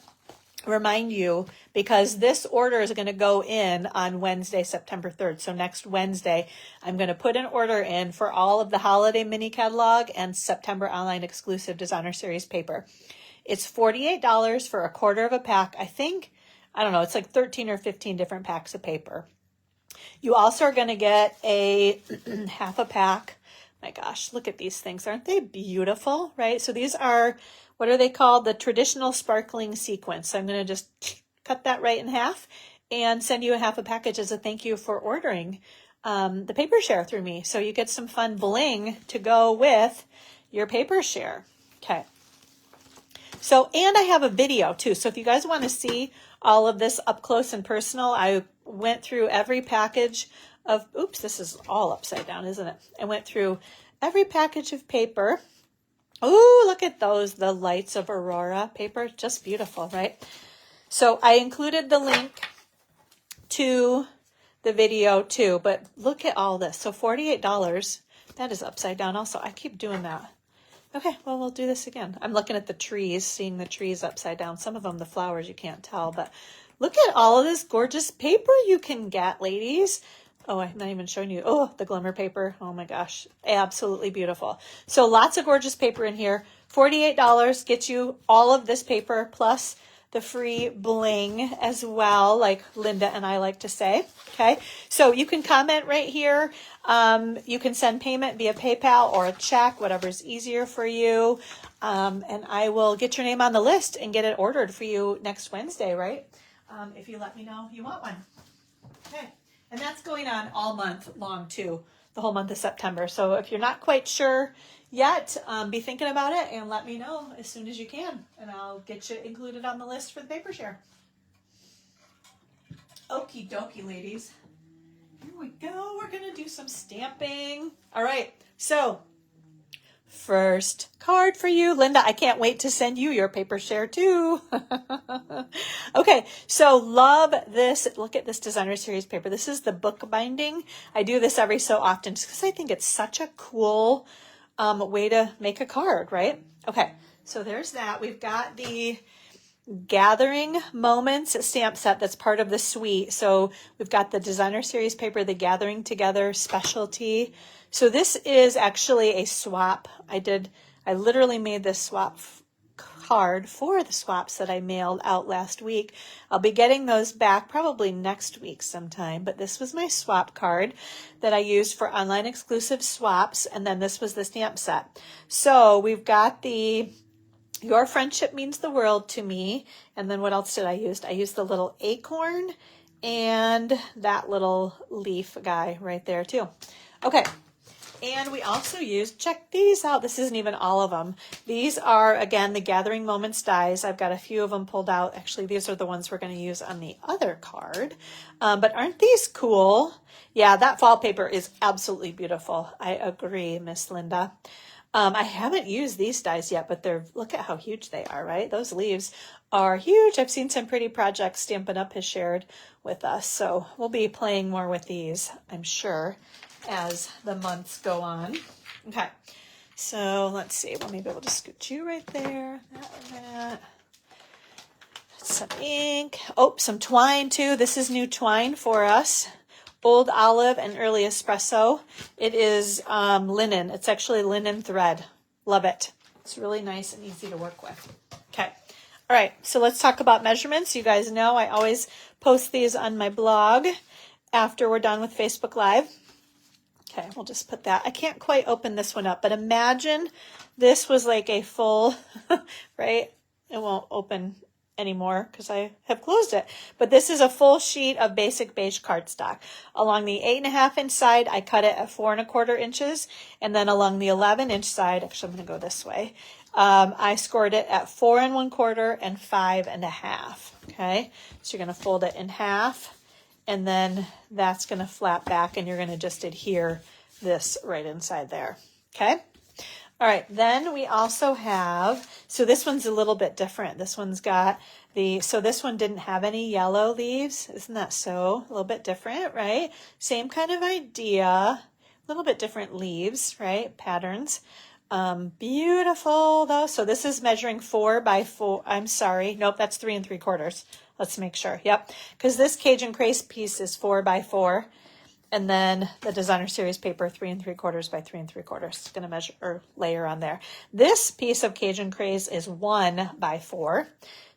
remind you, because this order is going to go in on Wednesday, September 3rd. So next Wednesday, I'm going to put an order in for all of the holiday mini catalog and September online exclusive Designer Series paper. It's $48 for a quarter of a pack. I think, I don't know, it's like 13 or 15 different packs of paper. You also are going to get a half a pack. My gosh, look at these things. Aren't they beautiful, right? So these are, what are they called? The traditional sparkling sequins. So I'm going to just cut that right in half and send you a half a package as a thank you for ordering the paper share through me. So you get some fun bling to go with your paper share. Okay. So, and I have a video too. So if you guys want to see all of this up close and personal, I went through every package of, oops, this is all upside down, isn't it? I went through every package of paper. Ooh, look at those, the Lights of Aurora paper, just beautiful, right? So I included the link to the video too, but look at all this. So $48, that is upside down also. I keep doing that. Okay, well, we'll do this again. I'm looking at the trees, seeing the trees upside down. Some of them, the flowers, you can't tell, but look at all of this gorgeous paper you can get, ladies. Oh, I'm not even showing you. Oh, the glimmer paper. Oh my gosh. Absolutely beautiful. So lots of gorgeous paper in here. $48 gets you all of this paper plus the free bling as well, like Linda and I like to say. Okay. So you can comment right here. You can send payment via PayPal or a check, whatever's easier for you. And I will get your name on the list and get it ordered for you next Wednesday, right? If you let me know you want one. Okay. And that's going on all month long too, the whole month of September. So if you're not quite sure yet, be thinking about it and let me know as soon as you can. And I'll get you included on the list for the paper share. Okie dokie, ladies. Here we go. We're going to do some stamping. All right. So first card for you, Linda. I can't wait to send you your paper share too. Okay, so love this. Look at this Designer Series paper. This is the book binding. I do this every so often just because I think it's such a cool way to make a card, right? Okay, so there's that. We've got the Gathering Moments stamp set that's part of the suite. So we've got the Designer Series paper, the Gathering Together specialty. So this is actually a swap. I literally made this swap card for the swaps that I mailed out last week. I'll be getting those back probably next week sometime, but this was my swap card that I used for online exclusive swaps, and then this was the stamp set. So we've got the Your Friendship Means the World to Me, and then what else did I use? I used the little acorn and that little leaf guy right there too. Okay. And we also used, check these out. This isn't even all of them. These are, again, the Gathering Moments dies. I've got a few of them pulled out. Actually, these are the ones we're going to use on the other card. But aren't these cool? Yeah, that fall paper is absolutely beautiful. I agree, Miss Linda. I haven't used these dies yet, but look at how huge they are, right? Those leaves are huge. I've seen some pretty projects Stampin' Up! Has shared with us. So we'll be playing more with these, I'm sure, as the months go on. Okay, so let's see. Well, maybe we'll just scoot you right there. That and that. Some ink. Oh, some twine too. This is new twine for us. Old Olive and Early Espresso. It is linen. It's actually linen thread. Love it. It's really nice and easy to work with. Okay. All right, so let's talk about measurements. You guys know I always post these on my blog after we're done with Facebook Live. Okay, we'll just put that. I can't quite open this one up, but imagine this was like a full, right? it won't open anymore because I have closed it. But this is a full sheet of basic beige cardstock. Along the 8.5 inch side, I cut it at 4 1/4 inches. And then along the 11 inch side, actually I'm going to go this way, I scored it at 4 1/4 and 5 1/2. Okay, so you're going to fold it in half, and then that's going to flap back, and you're going to just adhere this right inside there. Okay. All right, then we also have, so this one's a little bit different. This one's got so this one didn't have any yellow leaves. Isn't that so? A little bit different, right? Same kind of idea, a little bit different leaves, right? Patterns. Beautiful though. So this is measuring 4 by 4. I'm sorry. Nope, that's 3 3/4. Let's make sure. Yep. Because this Cajun Craze piece is 4 by 4. And then the designer series paper, 3 3/4 by 3 3/4. It's going to measure or layer on there. This piece of Cajun Craze is 1 by 4.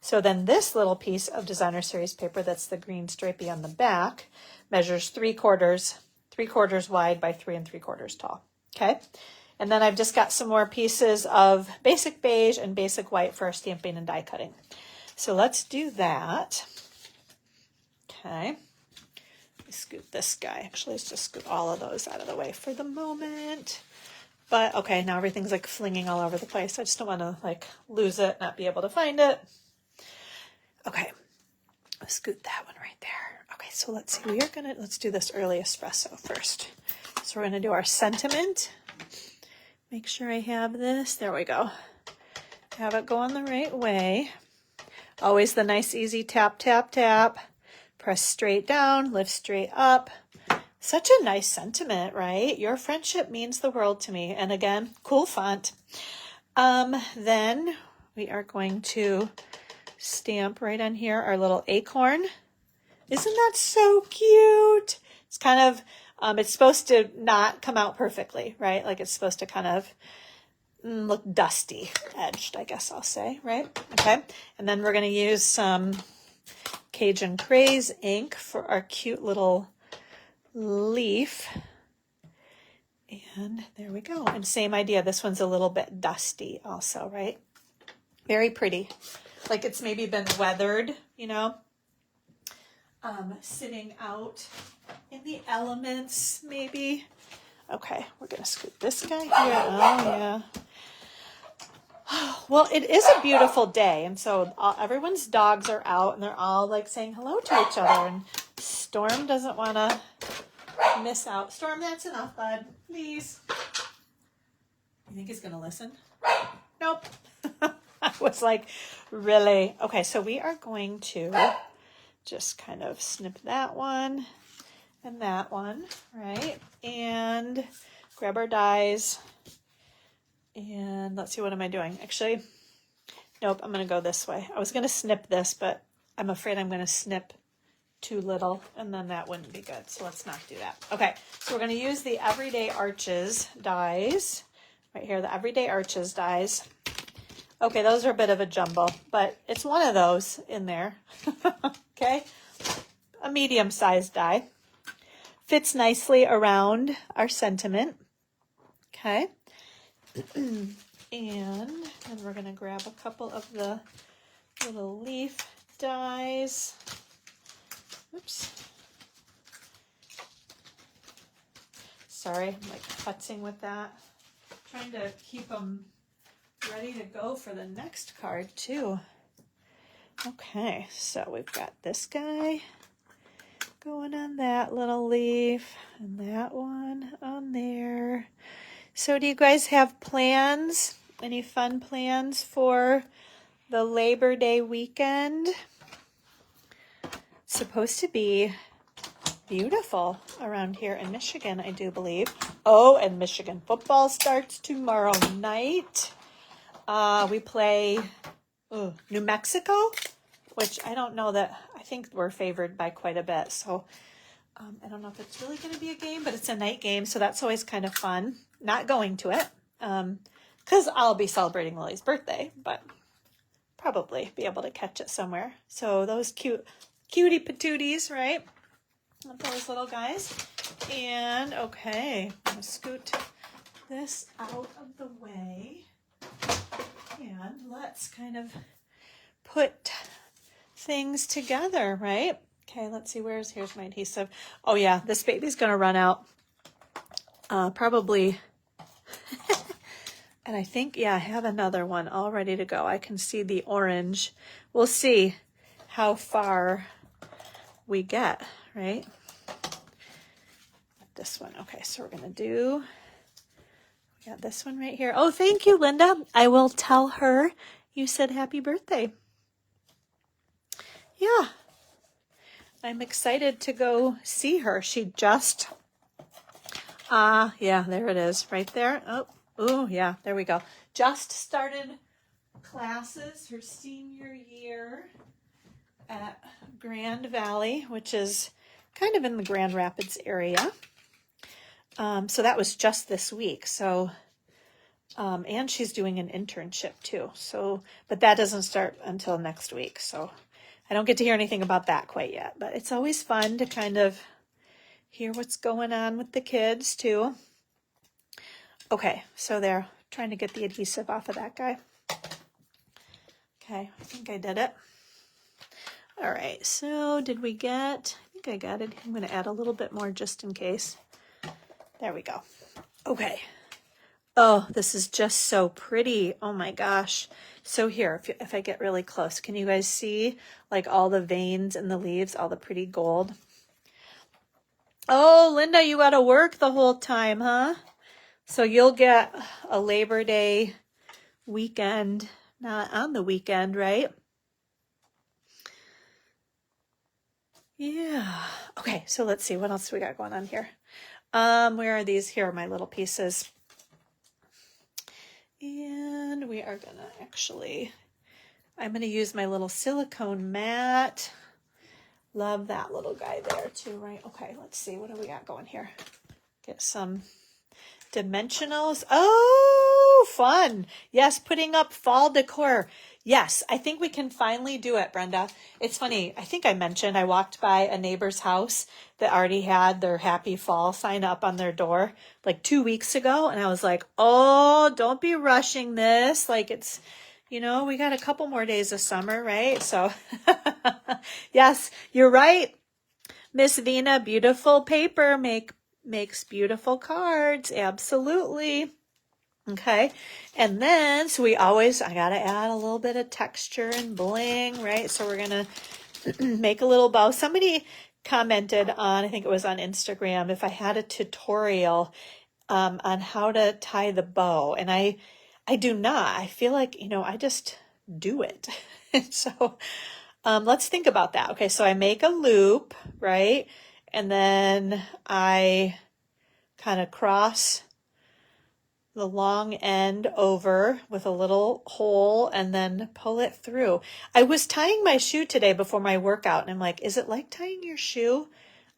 So then this little piece of designer series paper, that's the green stripey on the back, measures 3/4 wide by 3 3/4 tall. Okay. And then I've just got some more pieces of basic beige and basic white for our stamping and die cutting. So let's do that. Okay. Scoot this guy. Actually, let's just scoot all of those out of the way for the moment. But okay, now everything's like flinging all over the place. I just don't want to like lose it, not be able to find it. Okay, let's scoot that one right there. Okay, so let's see. Let's do this early espresso first. So we're gonna do our sentiment. Make sure I have this. There we go. Have it going the right way. Always the nice, easy tap, tap, tap. Press straight down, lift straight up. Such a nice sentiment, right? Your friendship means the world to me. And again, cool font. Then we are going to stamp right on here our little acorn. Isn't that so cute? It's kind of, it's supposed to not come out perfectly, right? Like it's supposed to kind of look dusty edged, I guess I'll say, right? Okay. And then we're going to use some Cajun Craze ink for our cute little leaf. And there we go. And same idea. This one's a little bit dusty also, right? Very pretty. Like it's maybe been weathered, you know, sitting out in the elements maybe. Okay, we're going to scoot this guy here. Oh, yeah. Well, it is a beautiful day, and so everyone's dogs are out, and they're all like saying hello to each other, and Storm doesn't want to miss out. Storm, that's enough, bud. Please. You think he's going to listen? Nope. I was like, really? Okay, so we are going to just kind of snip that one and that one, right? And grab our dies. And let's see, what am I doing? Actually, nope, I'm going to go this way. I was going to snip this, but I'm afraid I'm going to snip too little, and then that wouldn't be good. So let's not do that. Okay, so we're going to use the Everyday Arches dies. Right here, the Everyday Arches dies. Okay, those are a bit of a jumble, but it's one of those in there. Okay, a medium-sized die. Fits nicely around our sentiment. Okay. And then we're going to grab a couple of the little leaf dies. Oops. Sorry, I'm like futzing with that. Trying to keep them ready to go for the next card too. Okay, so we've got this guy going on that little leaf and that one on there. So do you guys have plans? Any fun plans for the Labor Day weekend? It's supposed to be beautiful around here in Michigan, I do believe. Oh, and Michigan football starts tomorrow night. We play New Mexico, which I don't know that, I think we're favored by quite a bit. So I don't know if it's really going to be a game, but it's a night game. So that's always kind of fun. Not going to it because I'll be celebrating Lily's birthday, but probably be able to catch it somewhere. So those cutie patooties, right? Those little guys. And okay, I'm going to scoot this out of the way. And let's kind of put things together, right? Okay, let's see, here's my adhesive. Oh yeah, this baby's gonna run out probably. And I think, yeah, I have another one all ready to go. I can see the orange. We'll see how far we get, right? This one. Okay, so we're gonna do, we got this one right here. Oh, thank you, Linda. I will tell her you said happy birthday. Yeah, I'm excited to go see her. She just, yeah, there it is right there. Oh, yeah, there we go. Just started classes her senior year at Grand Valley, which is kind of in the Grand Rapids area. So that was just this week. So, and she's doing an internship too. So, but that doesn't start until next week. So I don't get to hear anything about that quite yet, but it's always fun to kind of hear what's going on with the kids too. Okay, so they're trying to get the adhesive off of that guy. Okay, I think I did it. All right, so did we get, I think I got it. I'm going to add a little bit more just in case. There we go. Okay. Oh, this is just so pretty. Oh my gosh. So here, if I get really close, can you guys see like all the veins in the leaves, all the pretty gold? Oh, Linda, you got to work the whole time, huh? So you'll get a Labor Day weekend, not on the weekend, right? Yeah. Okay, so let's see. What else we got going on here? Where are these? Here are my little pieces. And we are going to actually, I'm going to use my little silicone mat. Love that little guy there too, right? Okay, let's see. What do we got going here? Get some dimensionals. Oh, fun. Yes, putting up fall decor. Yes, I think we can finally do it, Brenda. It's funny. I think I mentioned I walked by a neighbor's house that already had their happy fall sign up on their door like 2 weeks ago. And I was like, oh, don't be rushing this. Like it's, you know, we got a couple more days of summer, right? So yes, you're right. Miss Vina, beautiful paper makes beautiful cards. Absolutely. Okay. And then, so I got to add a little bit of texture and bling, right? So we're going to make a little bow. Somebody commented on, I think it was on Instagram, if I had a tutorial on how to tie the bow. And I do not. I feel like, you know, I just do it. So let's think about that. Okay. So I make a loop, right? And then I kind of cross the long end over with a little hole and then pull it through. I was tying my shoe today before my workout and I'm like, is it like tying your shoe?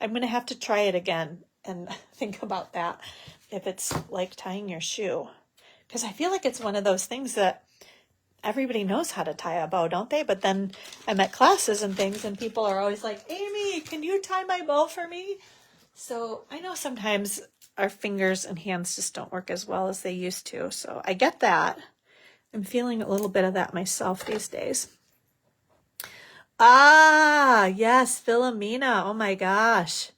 I'm going to have to try it again and think about that, if it's like tying your shoe. Because I feel like it's one of those things that everybody knows how to tie a bow, don't they? But then I'm at classes and things and people are always like, Amy, can you tie my bow for me? So I know sometimes our fingers and hands just don't work as well as they used to. So I get that. I'm feeling a little bit of that myself these days. Ah, yes, Philomena. Oh my gosh.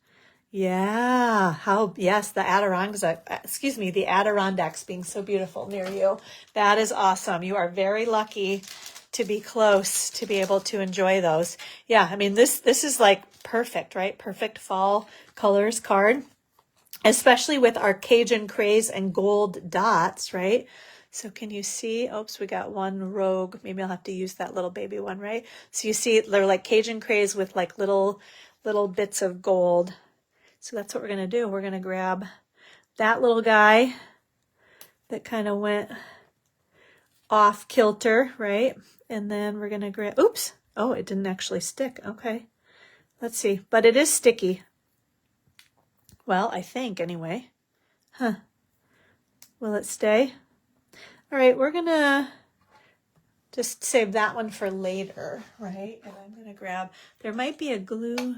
Yeah. Yes, the Adirondacks being so beautiful near you. That is awesome. You are very lucky to be close to be able to enjoy those. Yeah, I mean, this is like perfect, right? Perfect fall colors card, especially with our Cajun craze and gold dots, right? So can you see? Oops, we got one rogue. Maybe I'll have to use that little baby one, right? So you see they're like Cajun craze with like little bits of gold. So that's what we're going to do. We're going to grab that little guy that kind of went off kilter, right? And then we're going to grab, oops. Oh, it didn't actually stick. Okay. Let's see. But it is sticky. Well, I think anyway. Huh. Will it stay? All right, we're going to just save that one for later, right? And I'm going to grab, there might be a glue.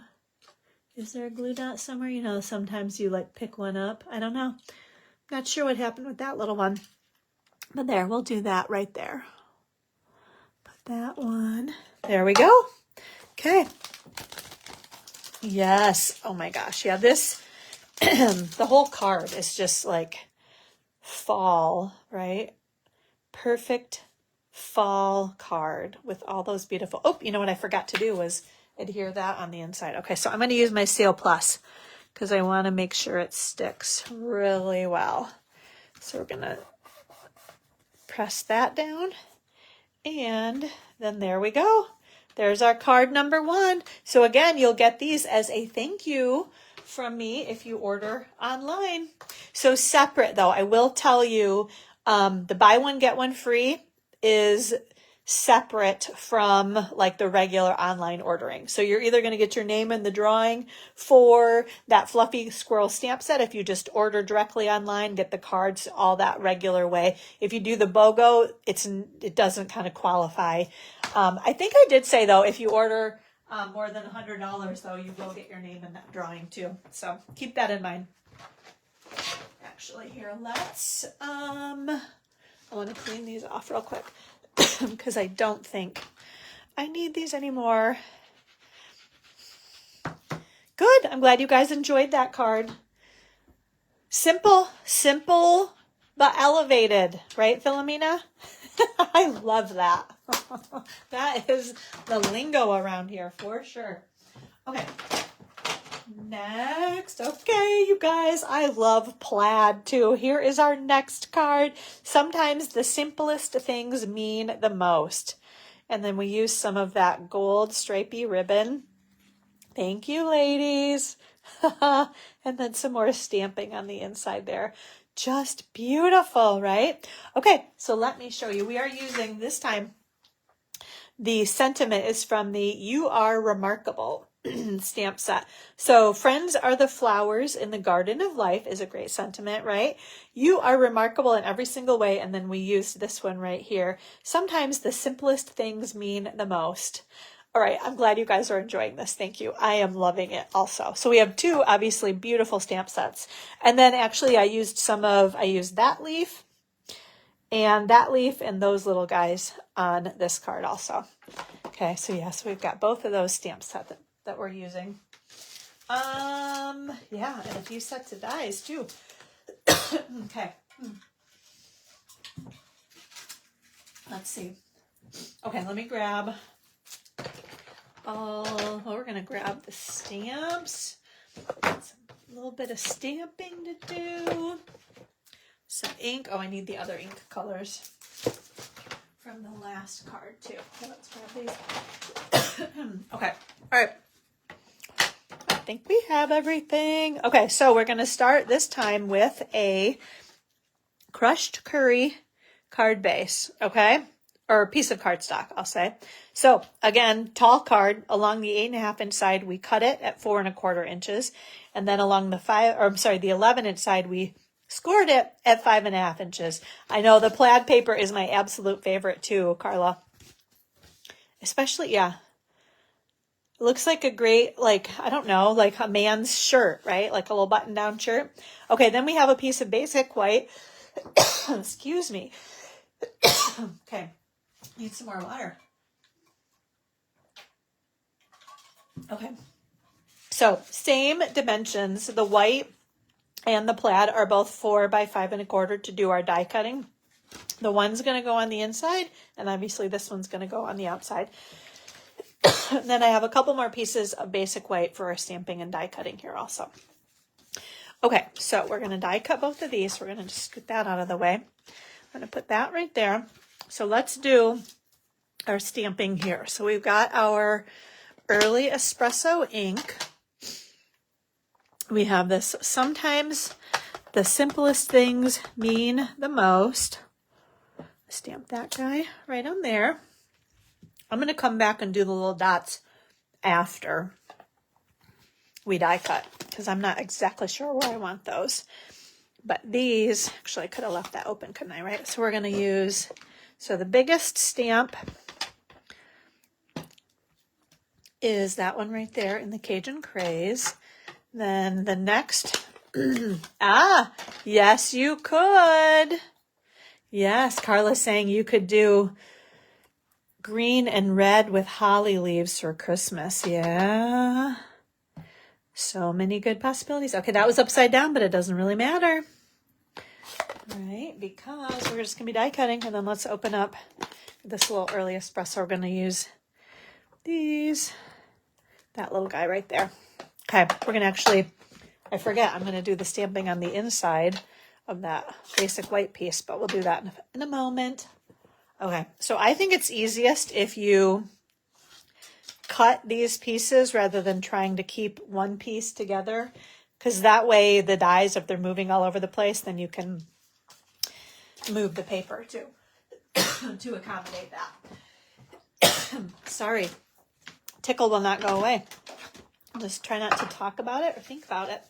Is there a glue dot somewhere? You know, sometimes you like pick one up. I don't know. Not sure what happened with that little one. But there, we'll do that right there. Put that one. There we go. Okay. Yes. Oh my gosh. Yeah, this, the whole card is just like fall, right? Perfect fall card with all those beautiful, oh, you know what I forgot to do was adhere that on the inside. Okay, so I'm going to use my Seal Plus because I want to make sure it sticks really well. So we're going to press that down, and then there we go. There's our card number 1. So again, you'll get these as a thank you from me if you order online. So separate though, I will tell you, the buy one, get one free is separate from like the regular online ordering. So you're either going to get your name in the drawing for that fluffy squirrel stamp set if you just order directly online, get the cards all that regular way. If you do the BOGO, it doesn't kind of qualify. I think I did say though, if you order more than $100 though, you will get your name in that drawing too. So keep that in mind. Actually here, let's, I want to clean these off real quick because I don't think I need these anymore. Good. I'm glad you guys enjoyed that card. Simple, but elevated, right, Philomena? I love that. That is the lingo around here for sure. Okay. Next, okay, you guys, I love plaid too. Here is our next card. Sometimes the simplest things mean the most. And then we use some of that gold stripy ribbon. Thank you, ladies. And then some more stamping on the inside there. Just beautiful, right? Okay, so let me show you. We are using this time, the sentiment is from the You Are Remarkable stamp set. So friends are the flowers in the garden of life is a great sentiment, right? You are remarkable in every single way. And then we use this one right here. Sometimes the simplest things mean the most. All right. I'm glad you guys are enjoying this. Thank you. I am loving it also. So we have 2 obviously beautiful stamp sets. And then actually I used that leaf and those little guys on this card also. Okay. So yes, we've got both of those stamp sets that we're using. Yeah, and a few sets of dies too. Okay. Let's see. Okay, let me grab we're gonna grab the stamps. It's a little bit of stamping to do. Some ink. Oh, I need the other ink colors from the last card too. Okay, let's grab these. Okay. All right. I think we have everything. Okay, so we're going to start this time with a crushed curry card base, okay? Or piece of cardstock, I'll say. So again, tall card along the 8.5-inch side, we cut it at 4 1/4 inches. And then along the 11-inch side, we scored it at 5.5 inches. I know the plaid paper is my absolute favorite too, Carla. Especially, yeah. It looks like a great, like, I don't know, like a man's shirt, right? Like a little button-down shirt. Okay, then we have a piece of basic white. Excuse me. Okay, need some more water. Okay, so same dimensions. The white and the plaid are both 4 by 5 1/4 to do our die cutting. The one's going to go on the inside, and obviously this one's going to go on the outside. Then I have a couple more pieces of basic white for our stamping and die cutting here also. Okay, so we're going to die cut both of these. We're going to just scoot that out of the way. I'm going to put that right there. So let's do our stamping here. So we've got our early espresso ink. We have this, sometimes the simplest things mean the most. Stamp that guy right on there. I'm going to come back and do the little dots after we die cut because I'm not exactly sure where I want those. But these, actually I could have left that open, couldn't I, right? So we're going to use, so the biggest stamp is that one right there in the Cajun Craze. Then the next, yes, you could. Yes, Carla's saying you could do green and red with holly leaves for Christmas. Yeah. So many good possibilities. Okay, that was upside down, but it doesn't really matter. All right, because we're just going to be die cutting. And then let's open up this little early espresso. We're going to use these. That little guy right there. Okay, we're going to actually, I forget, I'm going to do the stamping on the inside of that basic white piece, but we'll do that in a moment. Okay, so I think it's easiest if you cut these pieces rather than trying to keep one piece together, because that way the dies, if they're moving all over the place, then you can move the paper to accommodate that. Sorry, tickle will not go away. Just try not to talk about it or think about it.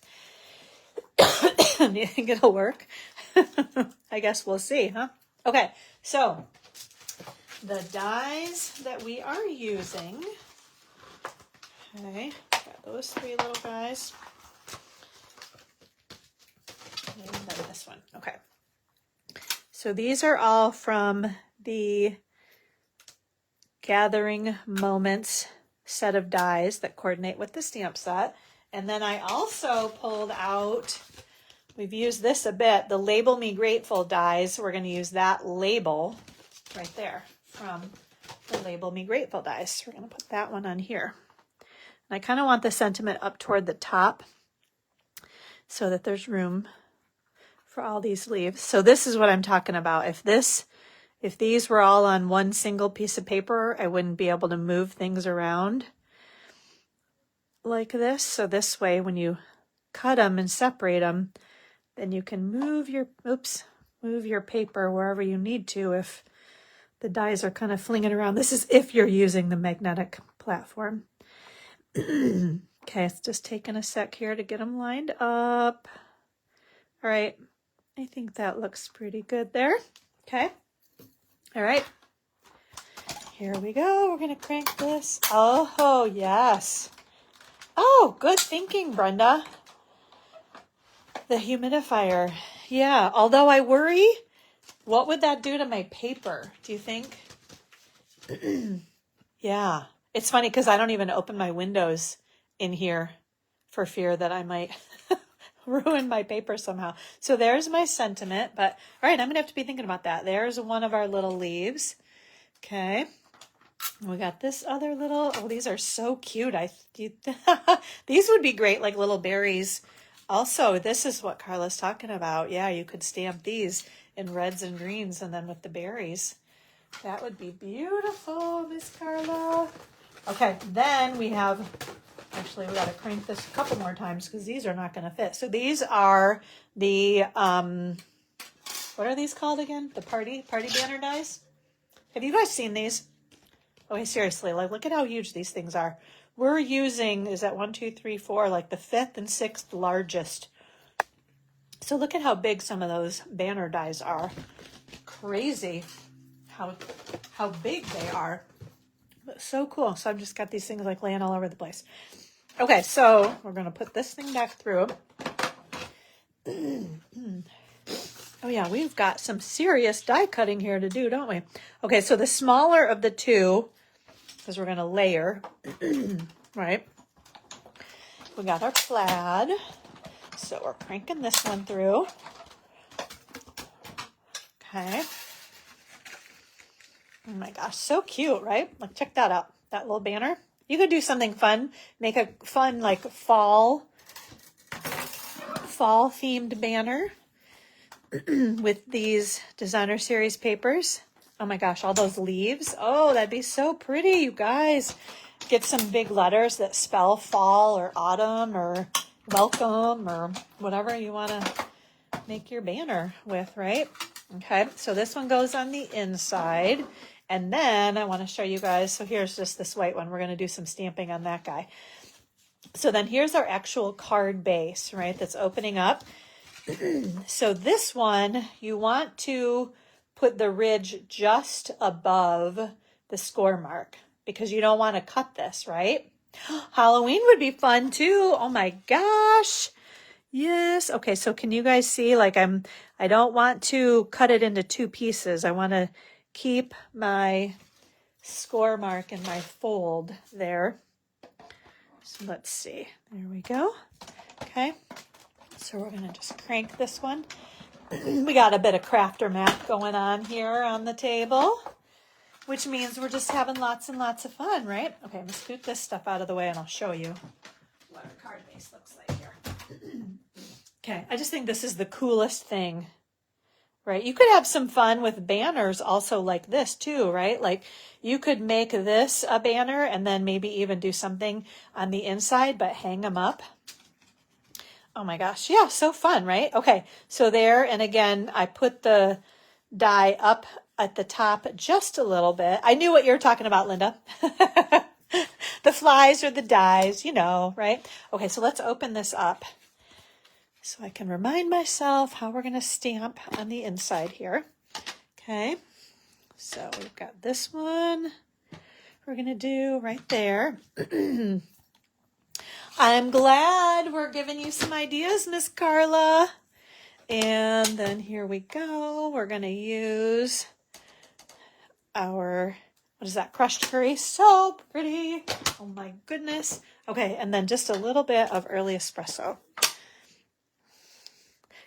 Do you think it'll work? I guess we'll see, huh? Okay, so the dies that we are using. Okay, got those three little guys. And then this one. Okay. So these are all from the Gathering Moments set of dies that coordinate with the stamp set. And then I also pulled out, we've used this a bit, the Label Me Grateful dies. We're going to use that label right there from the Label Me Grateful dies. So we're going to put that one on here. And I kind of want the sentiment up toward the top so that there's room for all these leaves. So this is what I'm talking about. If these were all on one single piece of paper, I wouldn't be able to move things around like this. So this way, when you cut them and separate them, then you can move your paper wherever you need to if the dies are kind of flinging around. This is if you're using the magnetic platform. Okay, it's just taking a sec here to get them lined up. All right, I think that looks pretty good there. Okay. All right, here we go. We're going to crank this. Oh, yes. Oh, good thinking, Brenda. The humidifier. Yeah, although I worry, what would that do to my paper, do you think? Yeah, it's funny because I don't even open my windows in here for fear that I might ruin my paper somehow. So there's my sentiment, but all right, I'm gonna have to be thinking about that. There's one of our little leaves. Okay, we got this other little, oh, these are so cute. These would be great, like little berries. Also, this is what Carla's talking about. Yeah, you could stamp these in reds and greens and then with the berries. That would be beautiful, Miss Carla. Okay, then we have, actually, we got to crank this a couple more times because these are not going to fit. So these are the, what are these called again? The party banner dies? Have you guys seen these? Okay, seriously, like look at how huge these things are. We're using, is that 1, 2, 3, 4, like the 5th and 6th largest. So look at how big some of those banner dies are. Crazy how big they are. But so cool. So I've just got these things like laying all over the place. Okay, so we're going to put this thing back through. Oh yeah, we've got some serious die cutting here to do, don't we? Okay, so the smaller of the two, because we're going to layer, right? We got our plaid. So we're cranking this one through. Okay. Oh my gosh, so cute, right? Like, check that out, that little banner. You could do something fun, make a fun, like, fall themed banner with these designer series papers. Oh my gosh, all those leaves. Oh, that'd be so pretty, you guys. Get some big letters that spell fall or autumn or welcome or whatever you want to make your banner with, right? Okay, so this one goes on the inside. And then I want to show you guys, so here's just this white one. We're going to do some stamping on that guy. So then here's our actual card base, right, that's opening up. So this one, you want to put the ridge just above the score mark because you don't want to cut this, right? Halloween would be fun too. Oh my gosh. Yes. Okay, so can you guys see, like I don't want to cut it into two pieces. I want to keep my score mark in my fold there. So let's see. There we go. Okay. So we're going to just crank this one. We got a bit of crafter math going on here on the table, which means we're just having lots and lots of fun, right? Okay, I'm going to scoot this stuff out of the way and I'll show you what our card base looks like here. Okay, I just think this is the coolest thing, right? You could have some fun with banners also like this too, right? Like you could make this a banner and then maybe even do something on the inside, but hang them up. Oh my gosh, yeah, so fun, right? Okay, so there, and again, I put the die up at the top just a little bit. I knew what you were talking about, Linda. The flies or the dies, you know, right? Okay, so let's open this up so I can remind myself how we're going to stamp on the inside here. Okay, so we've got this one we're going to do right there. I'm glad we're giving you some ideas, Miss Carla. And then here we go. We're going to use our, what is that, crushed curry? So pretty. Oh my goodness. Okay, and then just a little bit of early espresso.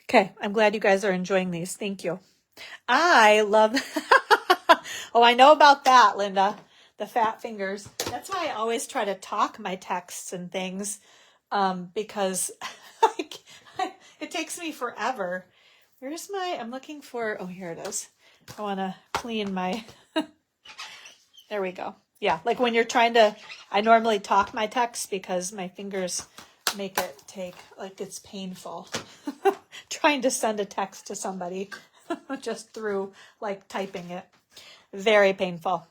Okay, I'm glad you guys are enjoying these. Thank you. I love, oh, I know about that, Linda. The fat fingers. That's why I always try to talk my texts and things because it takes me forever. Where's my, I'm looking for, oh, here it is. I want to clean my, there we go. Yeah, like when you're trying to, I normally talk my text because my fingers make it take, like it's painful. Trying to send a text to somebody just through like typing it. Very painful.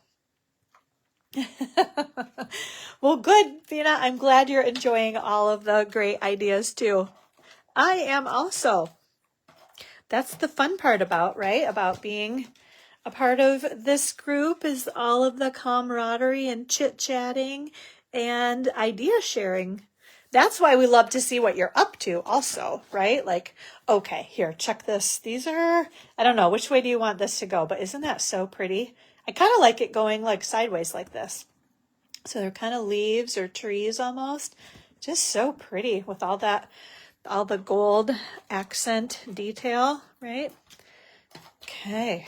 Well, good, Vina. I'm glad you're enjoying all of the great ideas too. I am also. That's the fun part about, right? About being a part of this group is all of the camaraderie and chit-chatting and idea sharing. That's why we love to see what you're up to also, right? Like, okay, here, check this. These are, I don't know, which way do you want this to go? But isn't that so pretty? I kind of like it going like sideways like this. So they're kind of leaves or trees almost. Just so pretty with all that, all the gold accent detail, right? Okay.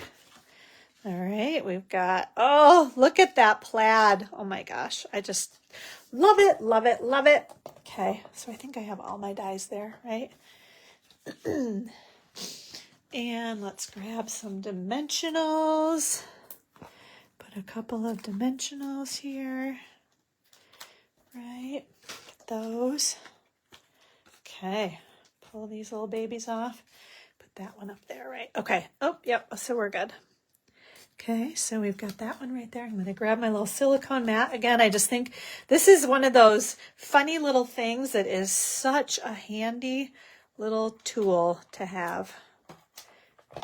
All right, we've got, oh, look at that plaid. Oh my gosh, I just love it, love it, love it. Okay, so I think I have all my dies there, right? And let's grab some dimensionals. Put a couple of dimensionals here, right? Get those. Okay, pull these little babies off. Put that one up there, right? Okay, oh, yep, so we're good. Okay, so we've got that one right there. I'm going to grab my little silicone mat. Again, I just think this is one of those funny little things that is such a handy little tool to have.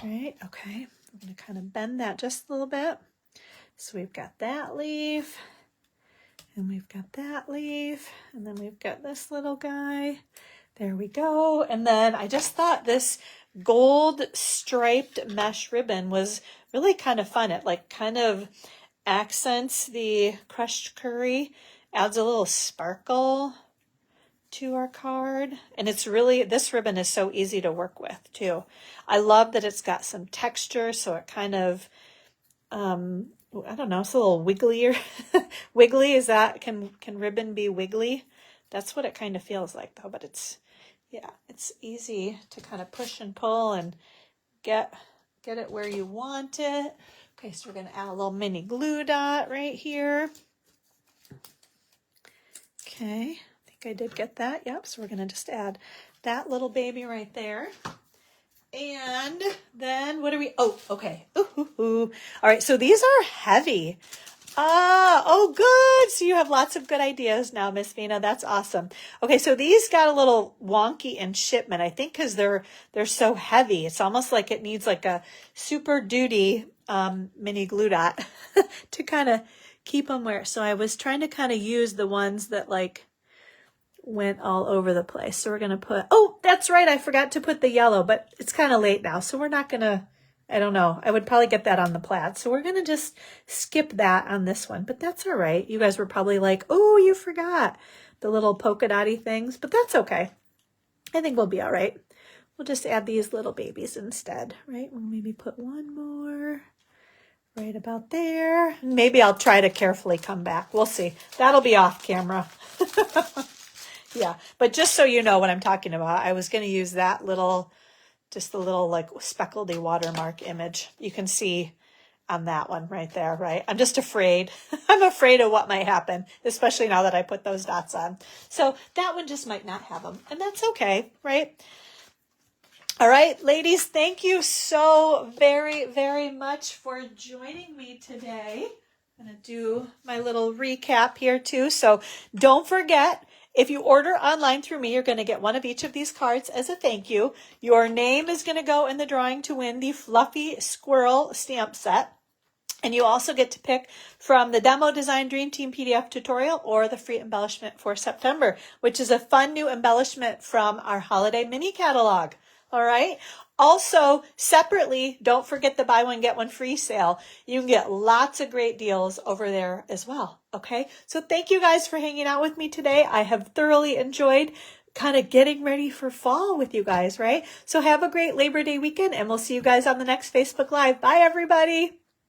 Right, okay. I'm going to kind of bend that just a little bit. So we've got that leaf, and we've got that leaf, and then we've got this little guy. There we go. And then I just thought this gold striped mesh ribbon was really kind of fun. It like kind of accents the crushed curry, adds a little sparkle to our card. And it's really, this ribbon is so easy to work with too. I love that it's got some texture, so it kind of, I don't know, it's a little wigglier. Wiggly, is that, can ribbon be wiggly? That's what it kind of feels like though, but it's, yeah, it's easy to kind of push and pull and get it where you want it. Okay, so we're going to add a little mini glue dot right here. Okay, I think I did get that. Yep, so we're going to just add that little baby right there. And then what are we, oh, okay. Ooh. All right, so these are heavy. Oh, good. So you have lots of good ideas now, Miss Vina. That's awesome. Okay, so these got a little wonky in shipment, I think, because they're so heavy. It's almost like it needs like a super duty mini glue dot to kind of keep them where. So I was trying to kind of use the ones that like went all over the place. So we're going to put, oh, that's right. I forgot to put the yellow, but it's kind of late now. So we're not going to I don't know. I would probably get that on the plaid. So we're going to just skip that on this one, but that's all right. You guys were probably like, oh, you forgot the little polka dotty things, but that's okay. I think we'll be all right. We'll just add these little babies instead, right? We'll maybe put one more right about there. Maybe I'll try to carefully come back. We'll see. That'll be off camera. Yeah, but just so you know what I'm talking about, I was going to use that little, just the little like speckledy watermark image. You can see on that one right there, right? I'm just afraid. I'm afraid of what might happen, especially now that I put those dots on. So that one just might not have them, and that's okay, right? All right, ladies, thank you so very, very much for joining me today. I'm going to do my little recap here too. So don't forget, if you order online through me, you're going to get one of each of these cards as a thank you. Your name is going to go in the drawing to win the Fluffy Squirrel stamp set. And you also get to pick from the Demo Design Dream Team PDF tutorial or the free embellishment for September, which is a fun new embellishment from our holiday mini catalog. All right. Also, separately, don't forget the buy one, get one free sale. You can get lots of great deals over there as well. Okay. So thank you guys for hanging out with me today. I have thoroughly enjoyed kind of getting ready for fall with you guys, right? So have a great Labor Day weekend, and we'll see you guys on the next Facebook Live. Bye, everybody.